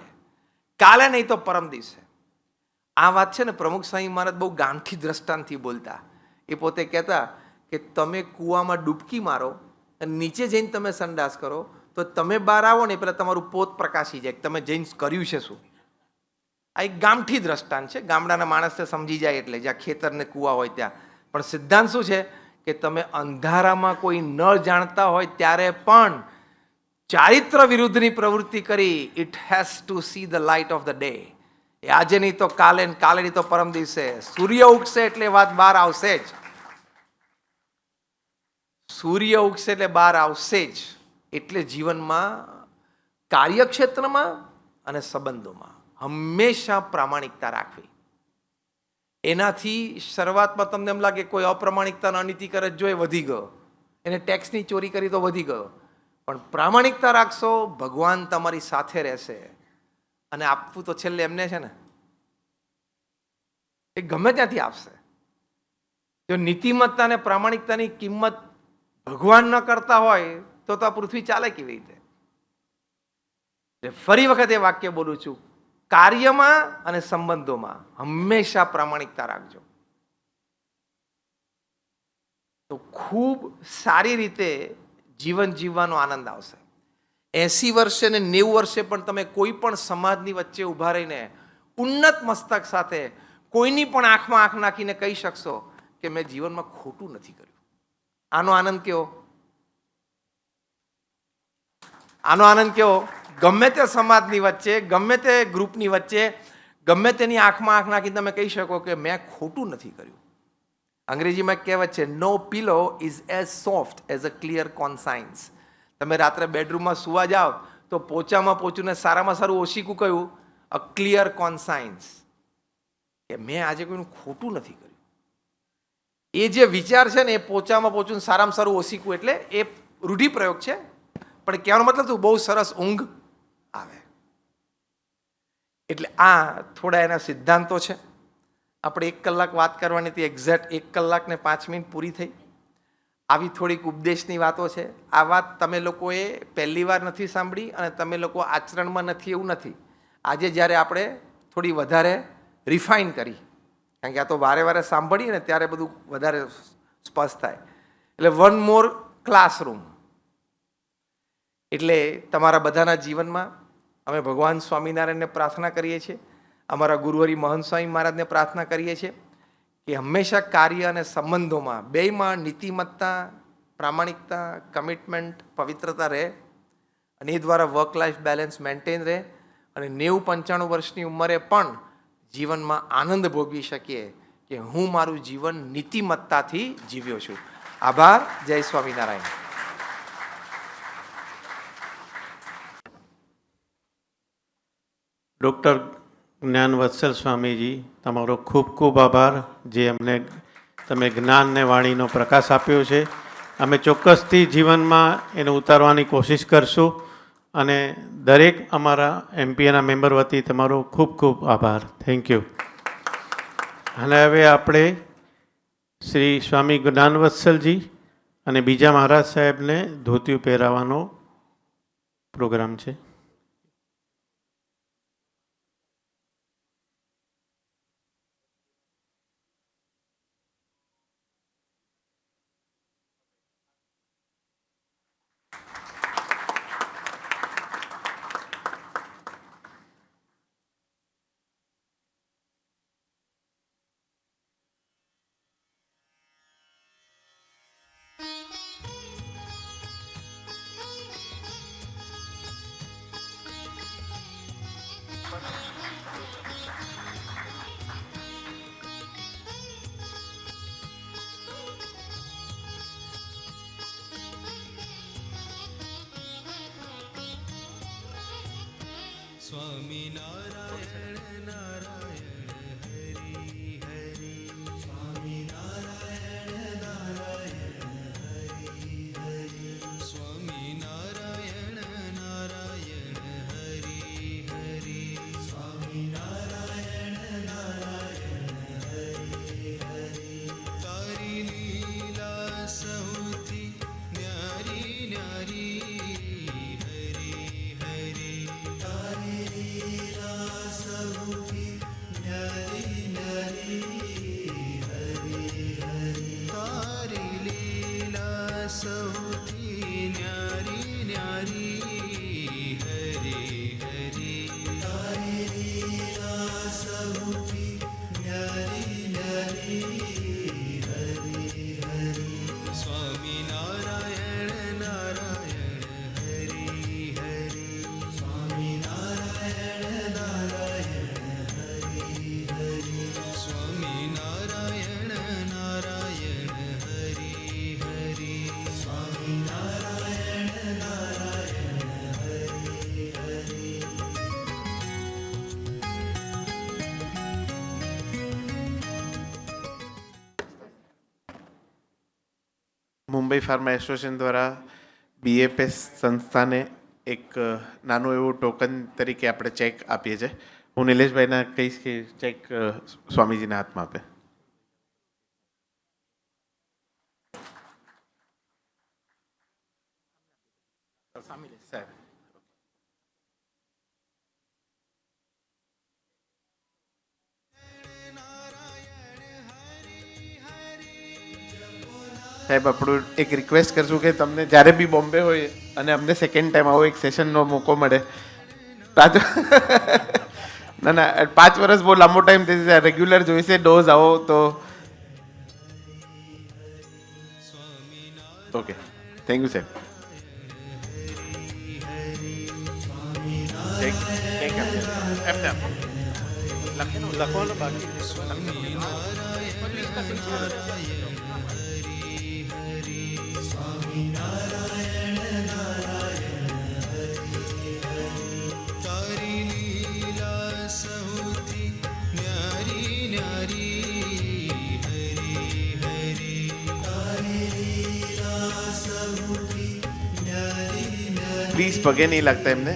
કાલે નહીં તો પરમ દિવસે. આ વાત છે ને પ્રમુખ સ્વામી મહારાજ બહુ ગાંઠી દ્રષ્ટાંતથી બોલતા. એ પોતે કહેતા કે તમે કૂવામાં ડૂબકી મારો અને નીચે જઈને તમે સંડાસ કરો તો તમે બહાર આવો ને પહેલાં તમારું પોત પ્રકાશી જાય કે તમે જઈને કર્યું છે શું. આ એક ગામઠી દ્રષ્ટાંત છે, ગામડાના માણસને સમજી જાય એટલે, જ્યાં ખેતર ને કૂવા હોય ત્યાં. પણ સિદ્ધાંત શું છે કે તમે અંધારામાં કોઈ ન જાણતા હોય ત્યારે પણ ચારિત્ર વિરુદ્ધની પ્રવૃત્તિ કરી, it has to see the light of the day. એ આજે નહીં તો કાલે, ને કાલે નહીં તો પરમ દિવસે સૂર્ય ઉગશે એટલે વાત બહાર આવશે જ. સૂર્ય ઉગશે એટલે બહાર આવશે જ. એટલે જીવનમાં, કાર્યક્ષેત્રમાં અને સંબંધોમાં હંમેશા પ્રામાણિકતા રાખવી. એનાથી શરૂઆતમાં તમને એમ લાગે કોઈ અપ્રામાણિકતાનો અનીતિ કરે જો એ વધી ગયો, એને ટેક્સની ચોરી કરી તો વધી ગયો. પણ પ્રામાણિકતા રાખશો, ભગવાન તમારી સાથે રહેશે. અને આપવું તો છેલ્લે એમને છે ને, એ ગમે ત્યાંથી આપશે. જો નીતિમત્તા અને પ્રામાણિકતાની કિંમત ભગવાન ન કરતા હોય તો આ પૃથ્વી ચાલે કેવી રીતે? ફરી વખત એ વાક્ય બોલું છું, કાર્યમાં અને સંબંધોમાં હંમેશા પ્રામાણિકતા રાખજો, તો ખૂબ સારી રીતે જીવન જીવવાનો આનંદ આવશે. 80 વર્ષે ને 90 વર્ષે પણ તમે કોઈ પણ સમાજની વચ્ચે ઊભા રહીને ઉન્નત મસ્તક સાથે કોઈની પણ આંખમાં આંખ નાખીને કહી શકશો કે મેં જીવનમાં ખોટું નથી કર્યું. આનો આનંદ કેવો? આનો આનંદ કેવો? ગમે તે સમાજની વચ્ચે, ગમે તે ગ્રુપની વચ્ચે, ગમે તેની આંખમાં આંખ નાખીને તમે કહી શકો કે મેં ખોટું નથી કર્યું. અંગ્રેજીમાં કહેવત છે, no pillow is as soft as a clear conscience. તમે રાત્રે બેડરૂમમાં સુવા જાઓ તો પોચામાં પોચું ને સારામાં સારું ઓશીકું કયું? અ ક્લિયર કોન્સાઇન્સ, કે મેં આજે કોઈનું ખોટું નથી કર્યું. એ જે વિચાર છે ને, એ પોચામાં પોચું સારામાં સારું ઓશીકું, એટલે એ રૂઢિપ્રયોગ છે. પણ કહેવાનો મતલબ શું? બહુ સરસ ઊંઘ આવે. એટલે આ થોડા એના સિદ્ધાંતો છે. આપણે 1 કલાક વાત કરવાની હતી, એક્ઝેક્ટ 1 કલાક ને 5 મિનિટ પૂરી થઈ. આવી થોડીક ઉપદેશની વાતો છે. આ વાત તમે લોકોએ પહેલી વાર નથી સાંભળી અને તમે લોકો આચરણમાં નથી એવું નથી. આજે જ્યારે આપણે થોડી વધારે રિફાઇન કરી, કારણ કે આ તો વારે વારે સાંભળીએ ને ત્યારે બધું વધારે સ્પષ્ટ થાય. એટલે 1 મોર ક્લાસરૂમ. એટલે તમારા બધાના જીવનમાં અમે ભગવાન સ્વામિનારાયણને પ્રાર્થના કરીએ છીએ, અમારા ગુરુહરિ મહંત સ્વામી મહારાજને પ્રાર્થના કરીએ છીએ કે હંમેશા કાર્ય અને સંબંધોમાં બેયમાં નીતિમત્તા, પ્રામાણિકતા, કમિટમેન્ટ, પવિત્રતા રહે અને એ દ્વારા વર્ક લાઈફ બેલેન્સ મેન્ટેન રહે અને 90-95 વર્ષની ઉંમરે પણ જીવનમાં આનંદ ભોગવી શકીએ કે હું મારું જીવન નીતિમત્તાથી જીવ્યો છું. આભાર. જય સ્વામિનારાયણ. ડૉક્ટર જ્ઞાન વત્સલ સ્વામીજી, તમારો ખૂબ ખૂબ આભાર, જે અમને તમે જ્ઞાન ને વાણીનો પ્રકાશ આપ્યો છે. અમે ચોક્કસથી જીવનમાં એને ઉતારવાની કોશિશ કરશું અને દરેક અમારા એમપીએના મેમ્બર વતી તમારો ખૂબ ખૂબ આભાર. Thank you. અને હવે આપણે શ્રી સ્વામી જ્ઞાન વત્સલજી અને બીજા મહારાજ સાહેબને ધોતિયું પહેરાવવાનો પ્રોગ્રામ છે. स्वामी नारायण नारायण हरि हरि. स्वामी नारायण नारायण हरि हरि. स्वामी नारायण नारायण हरि हरि. स्वामी नारायण नारायण हरि हरि. तारी लीला सौથી न्यारी न्यारी हरि हरि. तारी लीला મુંબઈ ફાર્મા એસોસિએશન દ્વારા બીએફએસ સંસ્થાને એક નાનું એવું ટોકન તરીકે આપણે ચેક આપીએ છીએ. હું નિલેશભાઈને કહીશ કે ચેક સ્વામીજીના હાથમાં આપે. સાહેબ સાહેબ આપણું એક રિક્વેસ્ટ કરશું કે તમને જ્યારે બી બોમ્બે હોય અને અમને સેકન્ડ ટાઈમ આવો એક સેશનનો મોકો મળે પાંચ ના ના 5 વર્ષ બહુ લાંબો ટાઈમ થઈ જાય. રેગ્યુલર જોઈશે ડોઝ આવો તો ઓકે. થેન્ક યુ સાહેબ. લખવાનું બાકી તારી લીલા સૌથી ન્યારી ન્યારી હરી હરી તારી લીલા સૌથી ન્યારી ન્યારી પ્લીઝ પગે નહીં લાગતા એમને.